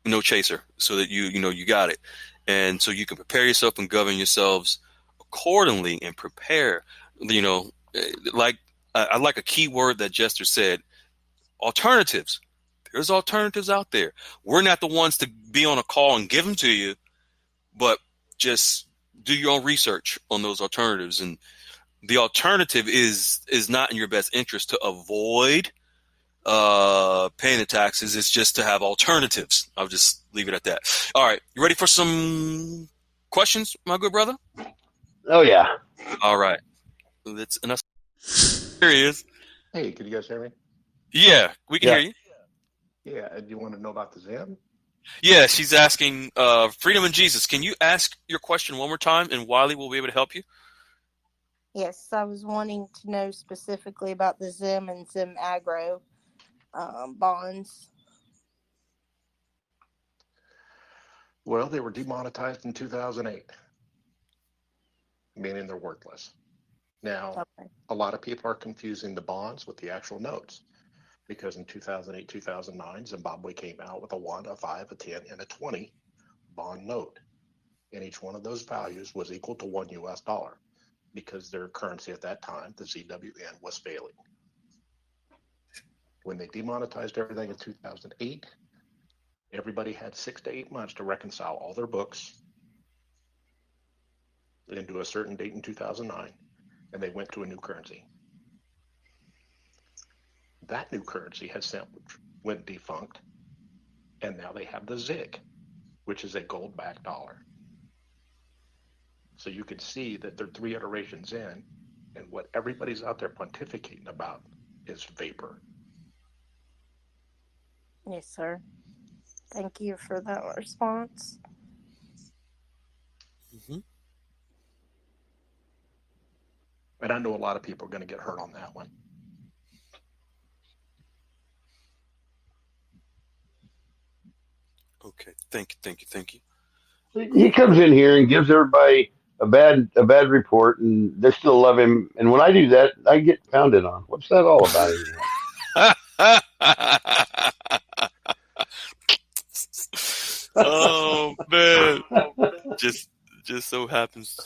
no chaser, so that you got it. And so you can prepare yourself and govern yourselves accordingly and prepare, like I like a key word that Jester said, alternatives. There's alternatives out there. We're not the ones to be on a call and give them to you, but just do your own research on those alternatives. And the alternative is not in your best interest to avoid paying the taxes. It's just to have alternatives. I'll just leave it at that. All right. You ready for some questions, my good brother? Oh yeah. All right. That's enough. Here he is. Hey, can you guys hear me? Yeah, we can hear you. Yeah. Do you want to know about the Zim? Yeah, she's asking, Freedom and Jesus, can you ask your question one more time and Wiley will be able to help you? Yes, I was wanting to know specifically about the Zim and Zim Agro. bonds? Well, they were demonetized in 2008, meaning they're worthless. Now, a lot of people are confusing the bonds with the actual notes, because in 2008, 2009, Zimbabwe came out with a 1, a 5, a 10, and a 20 bond note. And each one of those values was equal to $1 because their currency at that time, the ZWN, was failing. When they demonetized everything in 2008, everybody had 6 to 8 months to reconcile all their books into a certain date in 2009, and they went to a new currency. That new currency has went defunct, and now they have the ZIG, which is a gold-backed dollar. So you can see that they're 3 iterations in, and what everybody's out there pontificating about is vapor. Yes, sir. Thank you for that response. Mm-hmm. And I know a lot of people are going to get hurt on that one. Okay. Thank you. He comes in here and gives everybody a bad report, and they still love him. And when I do that, I get pounded on. What's that all about anyway? Oh man, just so happens to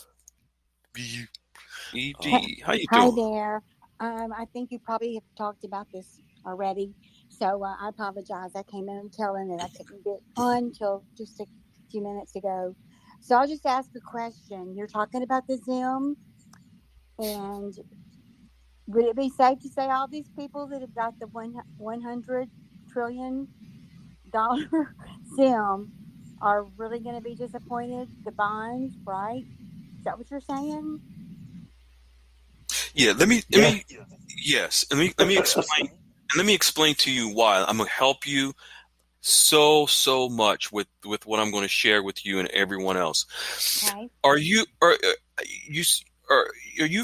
be you. ED, how you Hi doing? there. I think you probably have talked about this already, so I apologize. I came in telling and I couldn't get on until just a few minutes ago. So I'll just ask a question. You're talking about the Zim, and would it be safe to say all these people that have got the $100 trillion Zim are really going to be disappointed? The bonds, right? Is that what you're saying? Yeah, let me explain. And let me explain to you why. I'm going to help you so much with what I'm going to share with you and everyone else. Okay. Are you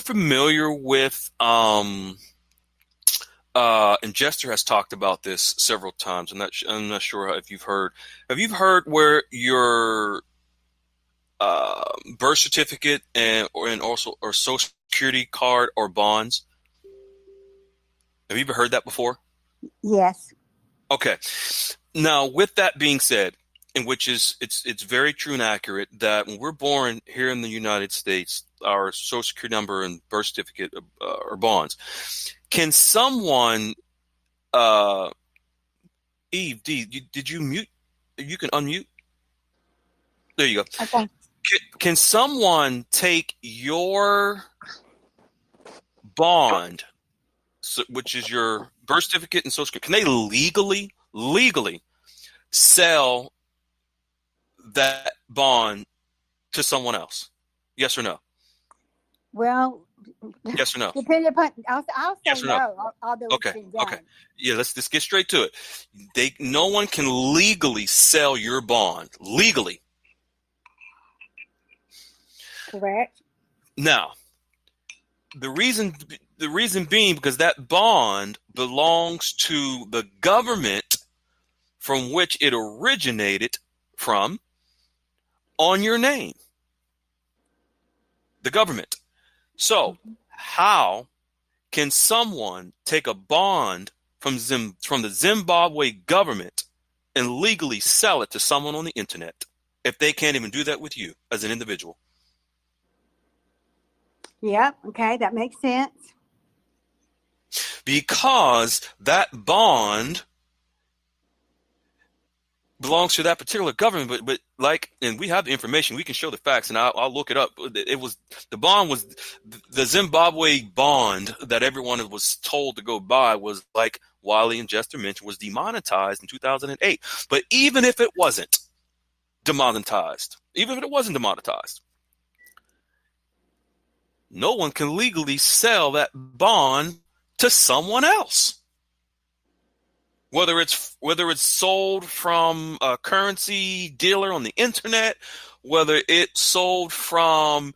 familiar with and Jester has talked about this several times. I'm not sure if you've heard. Have you heard where your birth certificate and also social security card or bonds? Have you ever heard that before? Yes. Okay. Now, with that being said, and which is it's very true and accurate that when we're born here in the United States, our social security number and birth certificate are bonds. Can someone, Eve, did you mute? You can unmute. There you go. Okay. Can someone take your bond, which is your birth certificate and social security, can they legally sell that bond to someone else? Yes or no? Well, yes or no? Depending upon, I'll say yes or no. no. Although Okay. it's been done. Okay. Yeah. Let's get straight to it. No one can legally sell your bond legally. Correct. Now, the reason being because that bond belongs to the government from which it originated from on your name. The government. So, how can someone take a bond from the Zimbabwe government and legally sell it to someone on the internet if they can't even do that with you as an individual? Yeah, okay, that makes sense. Because that bond belongs to that particular government, but and we have the information, we can show the facts, and I'll look it up. The bond was the Zimbabwe bond that everyone was told to go buy was, like Wiley and Jester mentioned, was demonetized in 2008. But even if it wasn't demonetized, no one can legally sell that bond to someone else. Whether it's sold from a currency dealer on the internet, whether it's sold from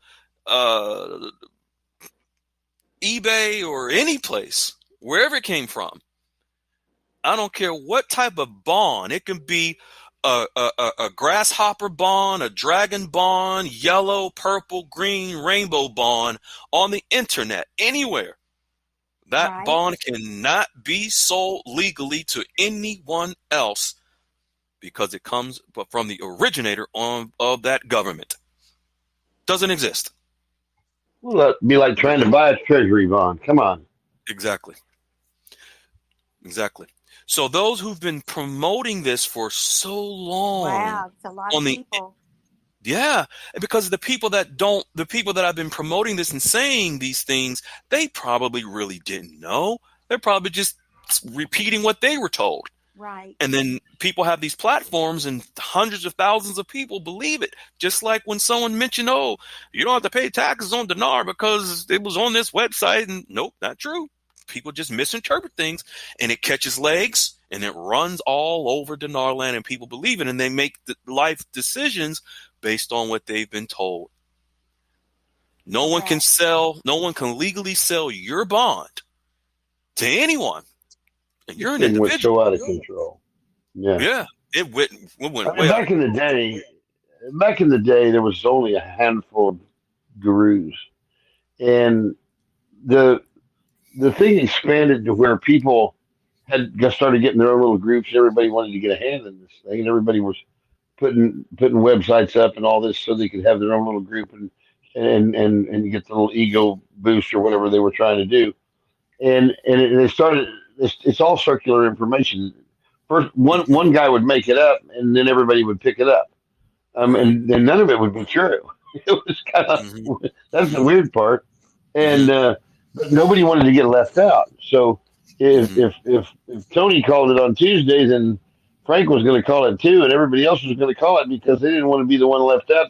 eBay or any place, wherever it came from, I don't care what type of bond. It can be a grasshopper bond, a dragon bond, yellow, purple, green, rainbow bond on the internet, anywhere. That Right. bond cannot be sold legally to anyone else because it comes from the originator of that government. Doesn't exist. Well, that'd be like trying to buy a treasury bond. Come on. Exactly. So those who've been promoting this for so long, Wow, it's a lot of people. Yeah, because the people that I've been promoting this and saying these things, they probably really didn't know. They're probably just repeating what they were told. Right. And then people have these platforms and hundreds of thousands of people believe it. Just like when someone mentioned, oh, you don't have to pay taxes on dinar because it was on this website. And nope, not true. People just misinterpret things and it catches legs and it runs all over dinar land and people believe it and they make life decisions based on what they've been told. No one can legally sell your bond to anyone. And you're an Thing went individual. so out of control. Yeah. It went I mean, way back in the day, there was only a handful of gurus, and the thing expanded to where people had just started getting their own little groups. And everybody wanted to get a hand in this thing, and everybody was putting websites up and all this so they could have their own little group and get the little ego boost or whatever they were trying to do. And it started. It's all circular information. First, one guy would make it up, and then everybody would pick it up, and then none of it would be true. It was kind of that's the weird part, and but nobody wanted to get left out. So if Tony called it on Tuesday, then Frank was going to call it too, and everybody else was going to call it because they didn't want to be the one left out.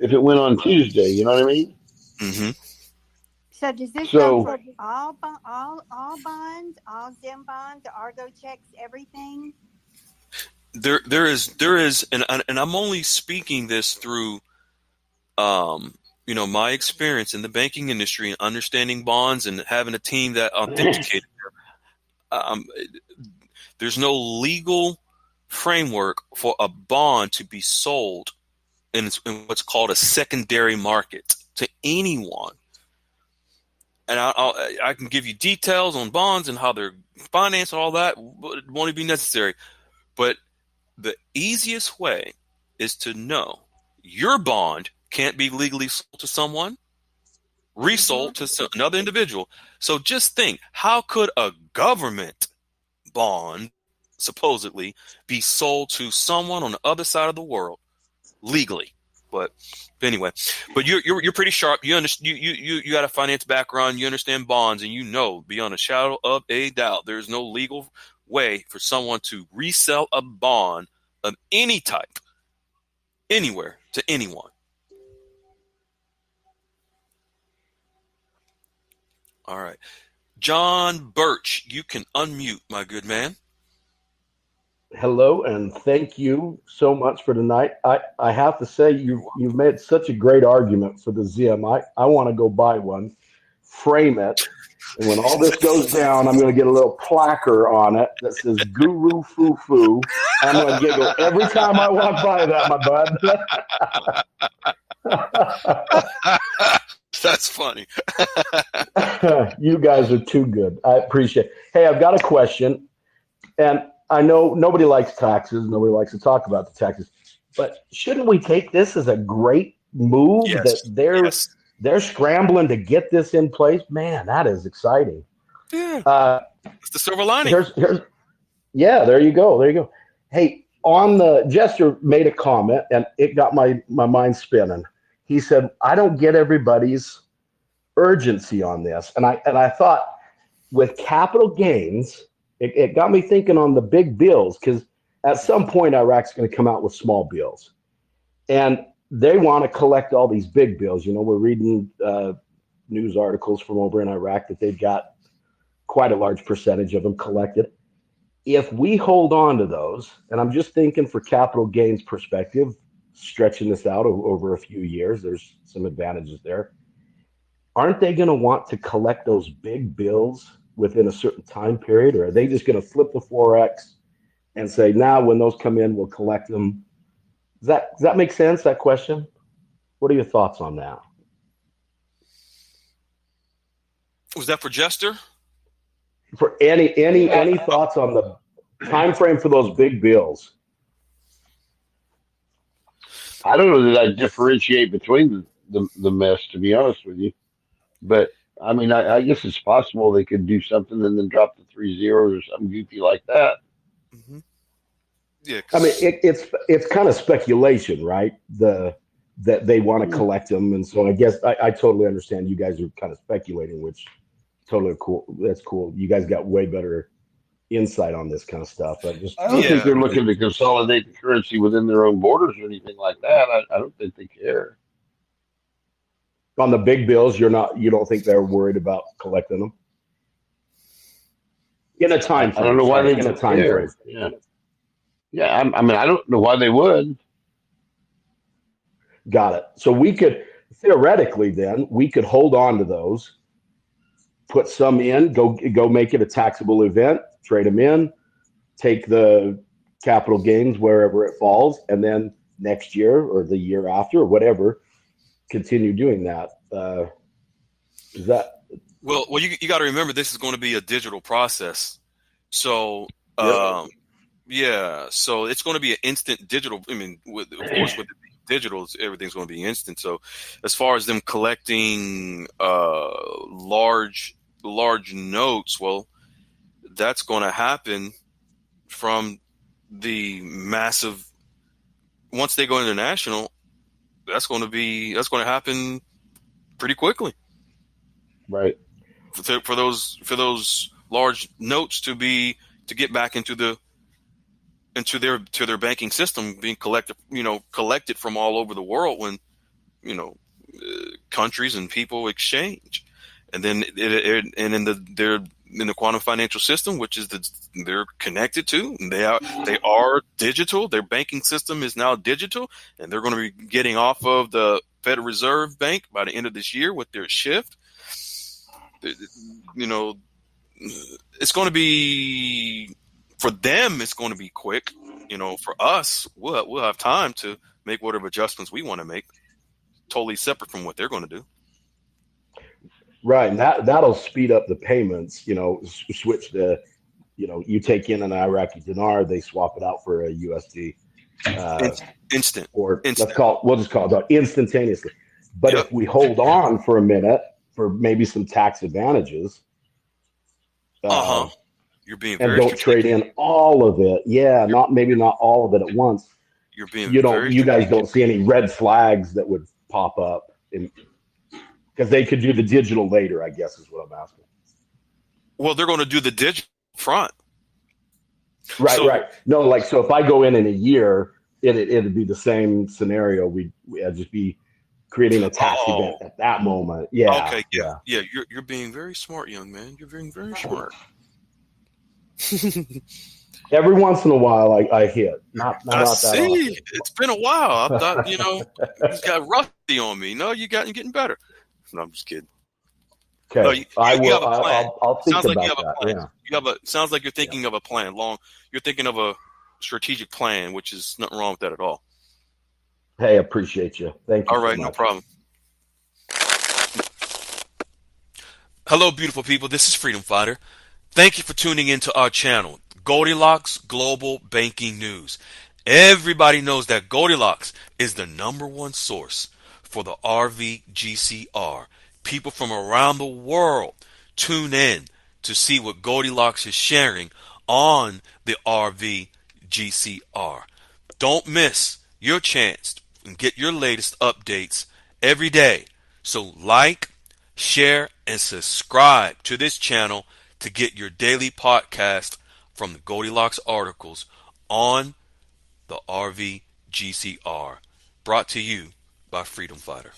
If it went on Tuesday, you know what I mean? Mm-hmm. So does this go for all bonds, all Zim bonds, the Argo checks, everything? There is, and I'm only speaking this through, my experience in the banking industry and understanding bonds and having a team that authenticated them. There's no legal framework for a bond to be sold in what's called a secondary market to anyone. And I can give you details on bonds and how they're financed and all that. It won't be necessary. But the easiest way is to know your bond can't be legally sold to someone, resold to another individual. So just think, how could a government bond supposedly be sold to someone on the other side of the world legally? But anyway, but you're pretty sharp. You understand. You got a finance background. You understand bonds, and beyond a shadow of a doubt, there's no legal way for someone to resell a bond of any type, anywhere, to anyone. All right, John Birch, you can unmute, my good man. Hello, and thank you so much for tonight. I have to say you've made such a great argument for the Zim. I want to go buy one, frame it, and when all this goes down, I'm going to get a little placard on it that says "Guru Foo Foo." I'm going to giggle every time I walk by that, my bud. That's funny. You guys are too good. I appreciate it. Hey, I've got a question, and I know nobody likes taxes. Nobody likes to talk about the taxes. But shouldn't we take this as a great move that they're scrambling to get this in place? Man, that is exciting. Yeah. It's the silver lining. There you go. Hey, Jester made a comment, and it got my mind spinning. He said, I don't get everybody's urgency on this. And I thought with capital gains, it got me thinking on the big bills, because at some point Iraq's going to come out with small bills, and they want to collect all these big bills. We're reading news articles from over in Iraq that they've got quite a large percentage of them collected. If we hold on to those, and I'm just thinking for capital gains perspective, stretching this out over a few years, there's some advantages there. Aren't they going to want to collect those big bills within a certain time period, or are they just going to flip the Forex and say, now when those come in, we'll collect them? Does that make sense, that question? What are your thoughts on that? Was that for Jester? For any thoughts on the time frame for those big bills? I don't know that I differentiate between the mess, to be honest with you. But I mean, I guess it's possible they could do something and then drop the 3 zeros or something goofy like that. Mm-hmm. Yeah. I mean, it's kind of speculation, right? That they want to collect them, and so I guess I totally understand you guys are kind of speculating, which totally cool. That's cool. You guys got way better insight on this kind of stuff. I don't think they're looking to consolidate the currency within their own borders or anything like that. I don't think they care. On the big bills, you don't think they're worried about collecting them in a time frame? I don't know why they in a time care. frame. Yeah. I mean, I don't know why they would. Got it. So we could theoretically then we could hold on to those, put some in, go make it a taxable event, trade them in, take the capital gains wherever it falls, and then next year or the year after or whatever, continue doing that. Is that well? You got to remember this is going to be a digital process, so so it's going to be an instant digital. I mean, of course, with digital, everything's going to be instant. So, as far as them collecting large notes, well, that's going to happen from the massive. Once they go international, that's going to happen pretty quickly. Right. For those large notes to get back into their banking system, being collected from all over the world when countries and people exchange, and then they're in the quantum financial system, which is they're connected to. And they are digital. Their banking system is now digital, and they're going to be getting off of the Federal Reserve Bank by the end of this year with their shift. It's going to be, for them, it's going to be quick. For us, we'll have time to make whatever adjustments we want to make, totally separate from what they're going to do. Right, and that'll speed up the payments. Switch the, you take in an Iraqi dinar, they swap it out for a USD. Instant. Or instant. we'll just call it instantaneously. But if we hold on for a minute for maybe some tax advantages, you're being and very don't trade in all of it. Yeah, not all of it at once. You're being you guys don't see any red flags that would pop up because they could do the digital later, I guess is what I'm asking. Well, they're going to do the digital front. Right. No, so if I go in a year, it'd be the same scenario. We'd just be creating a tax event at that moment. Yeah. Okay. Yeah. You're being very smart, young man. You're being very smart. Every once in a while, I hit. Not I that see. often. It's been a while. I thought, you got rusty on me. No, you're getting better. No, I'm just kidding. Okay, no, you will. have a plan. I'll think sounds about like you have that. A plan. Yeah. Sounds like you're thinking of a plan. You're thinking of a strategic plan, which is nothing wrong with that at all. Hey, appreciate you. Thank you. All right, so no much. problem. Hello, beautiful people. This is Freedom Fighter. Thank you for tuning into our channel, Goldilocks Global Banking News. Everybody knows that Goldilocks is the #1 source for the RVGCR. People from around the world tune in to see what Goldilocks is sharing on the RVGCR. Don't miss your chance and get your latest updates every day. So like, share, and subscribe to this channel to get your daily podcast from the Goldilocks articles on the RVGCR. Brought to you by Freedom Fighter.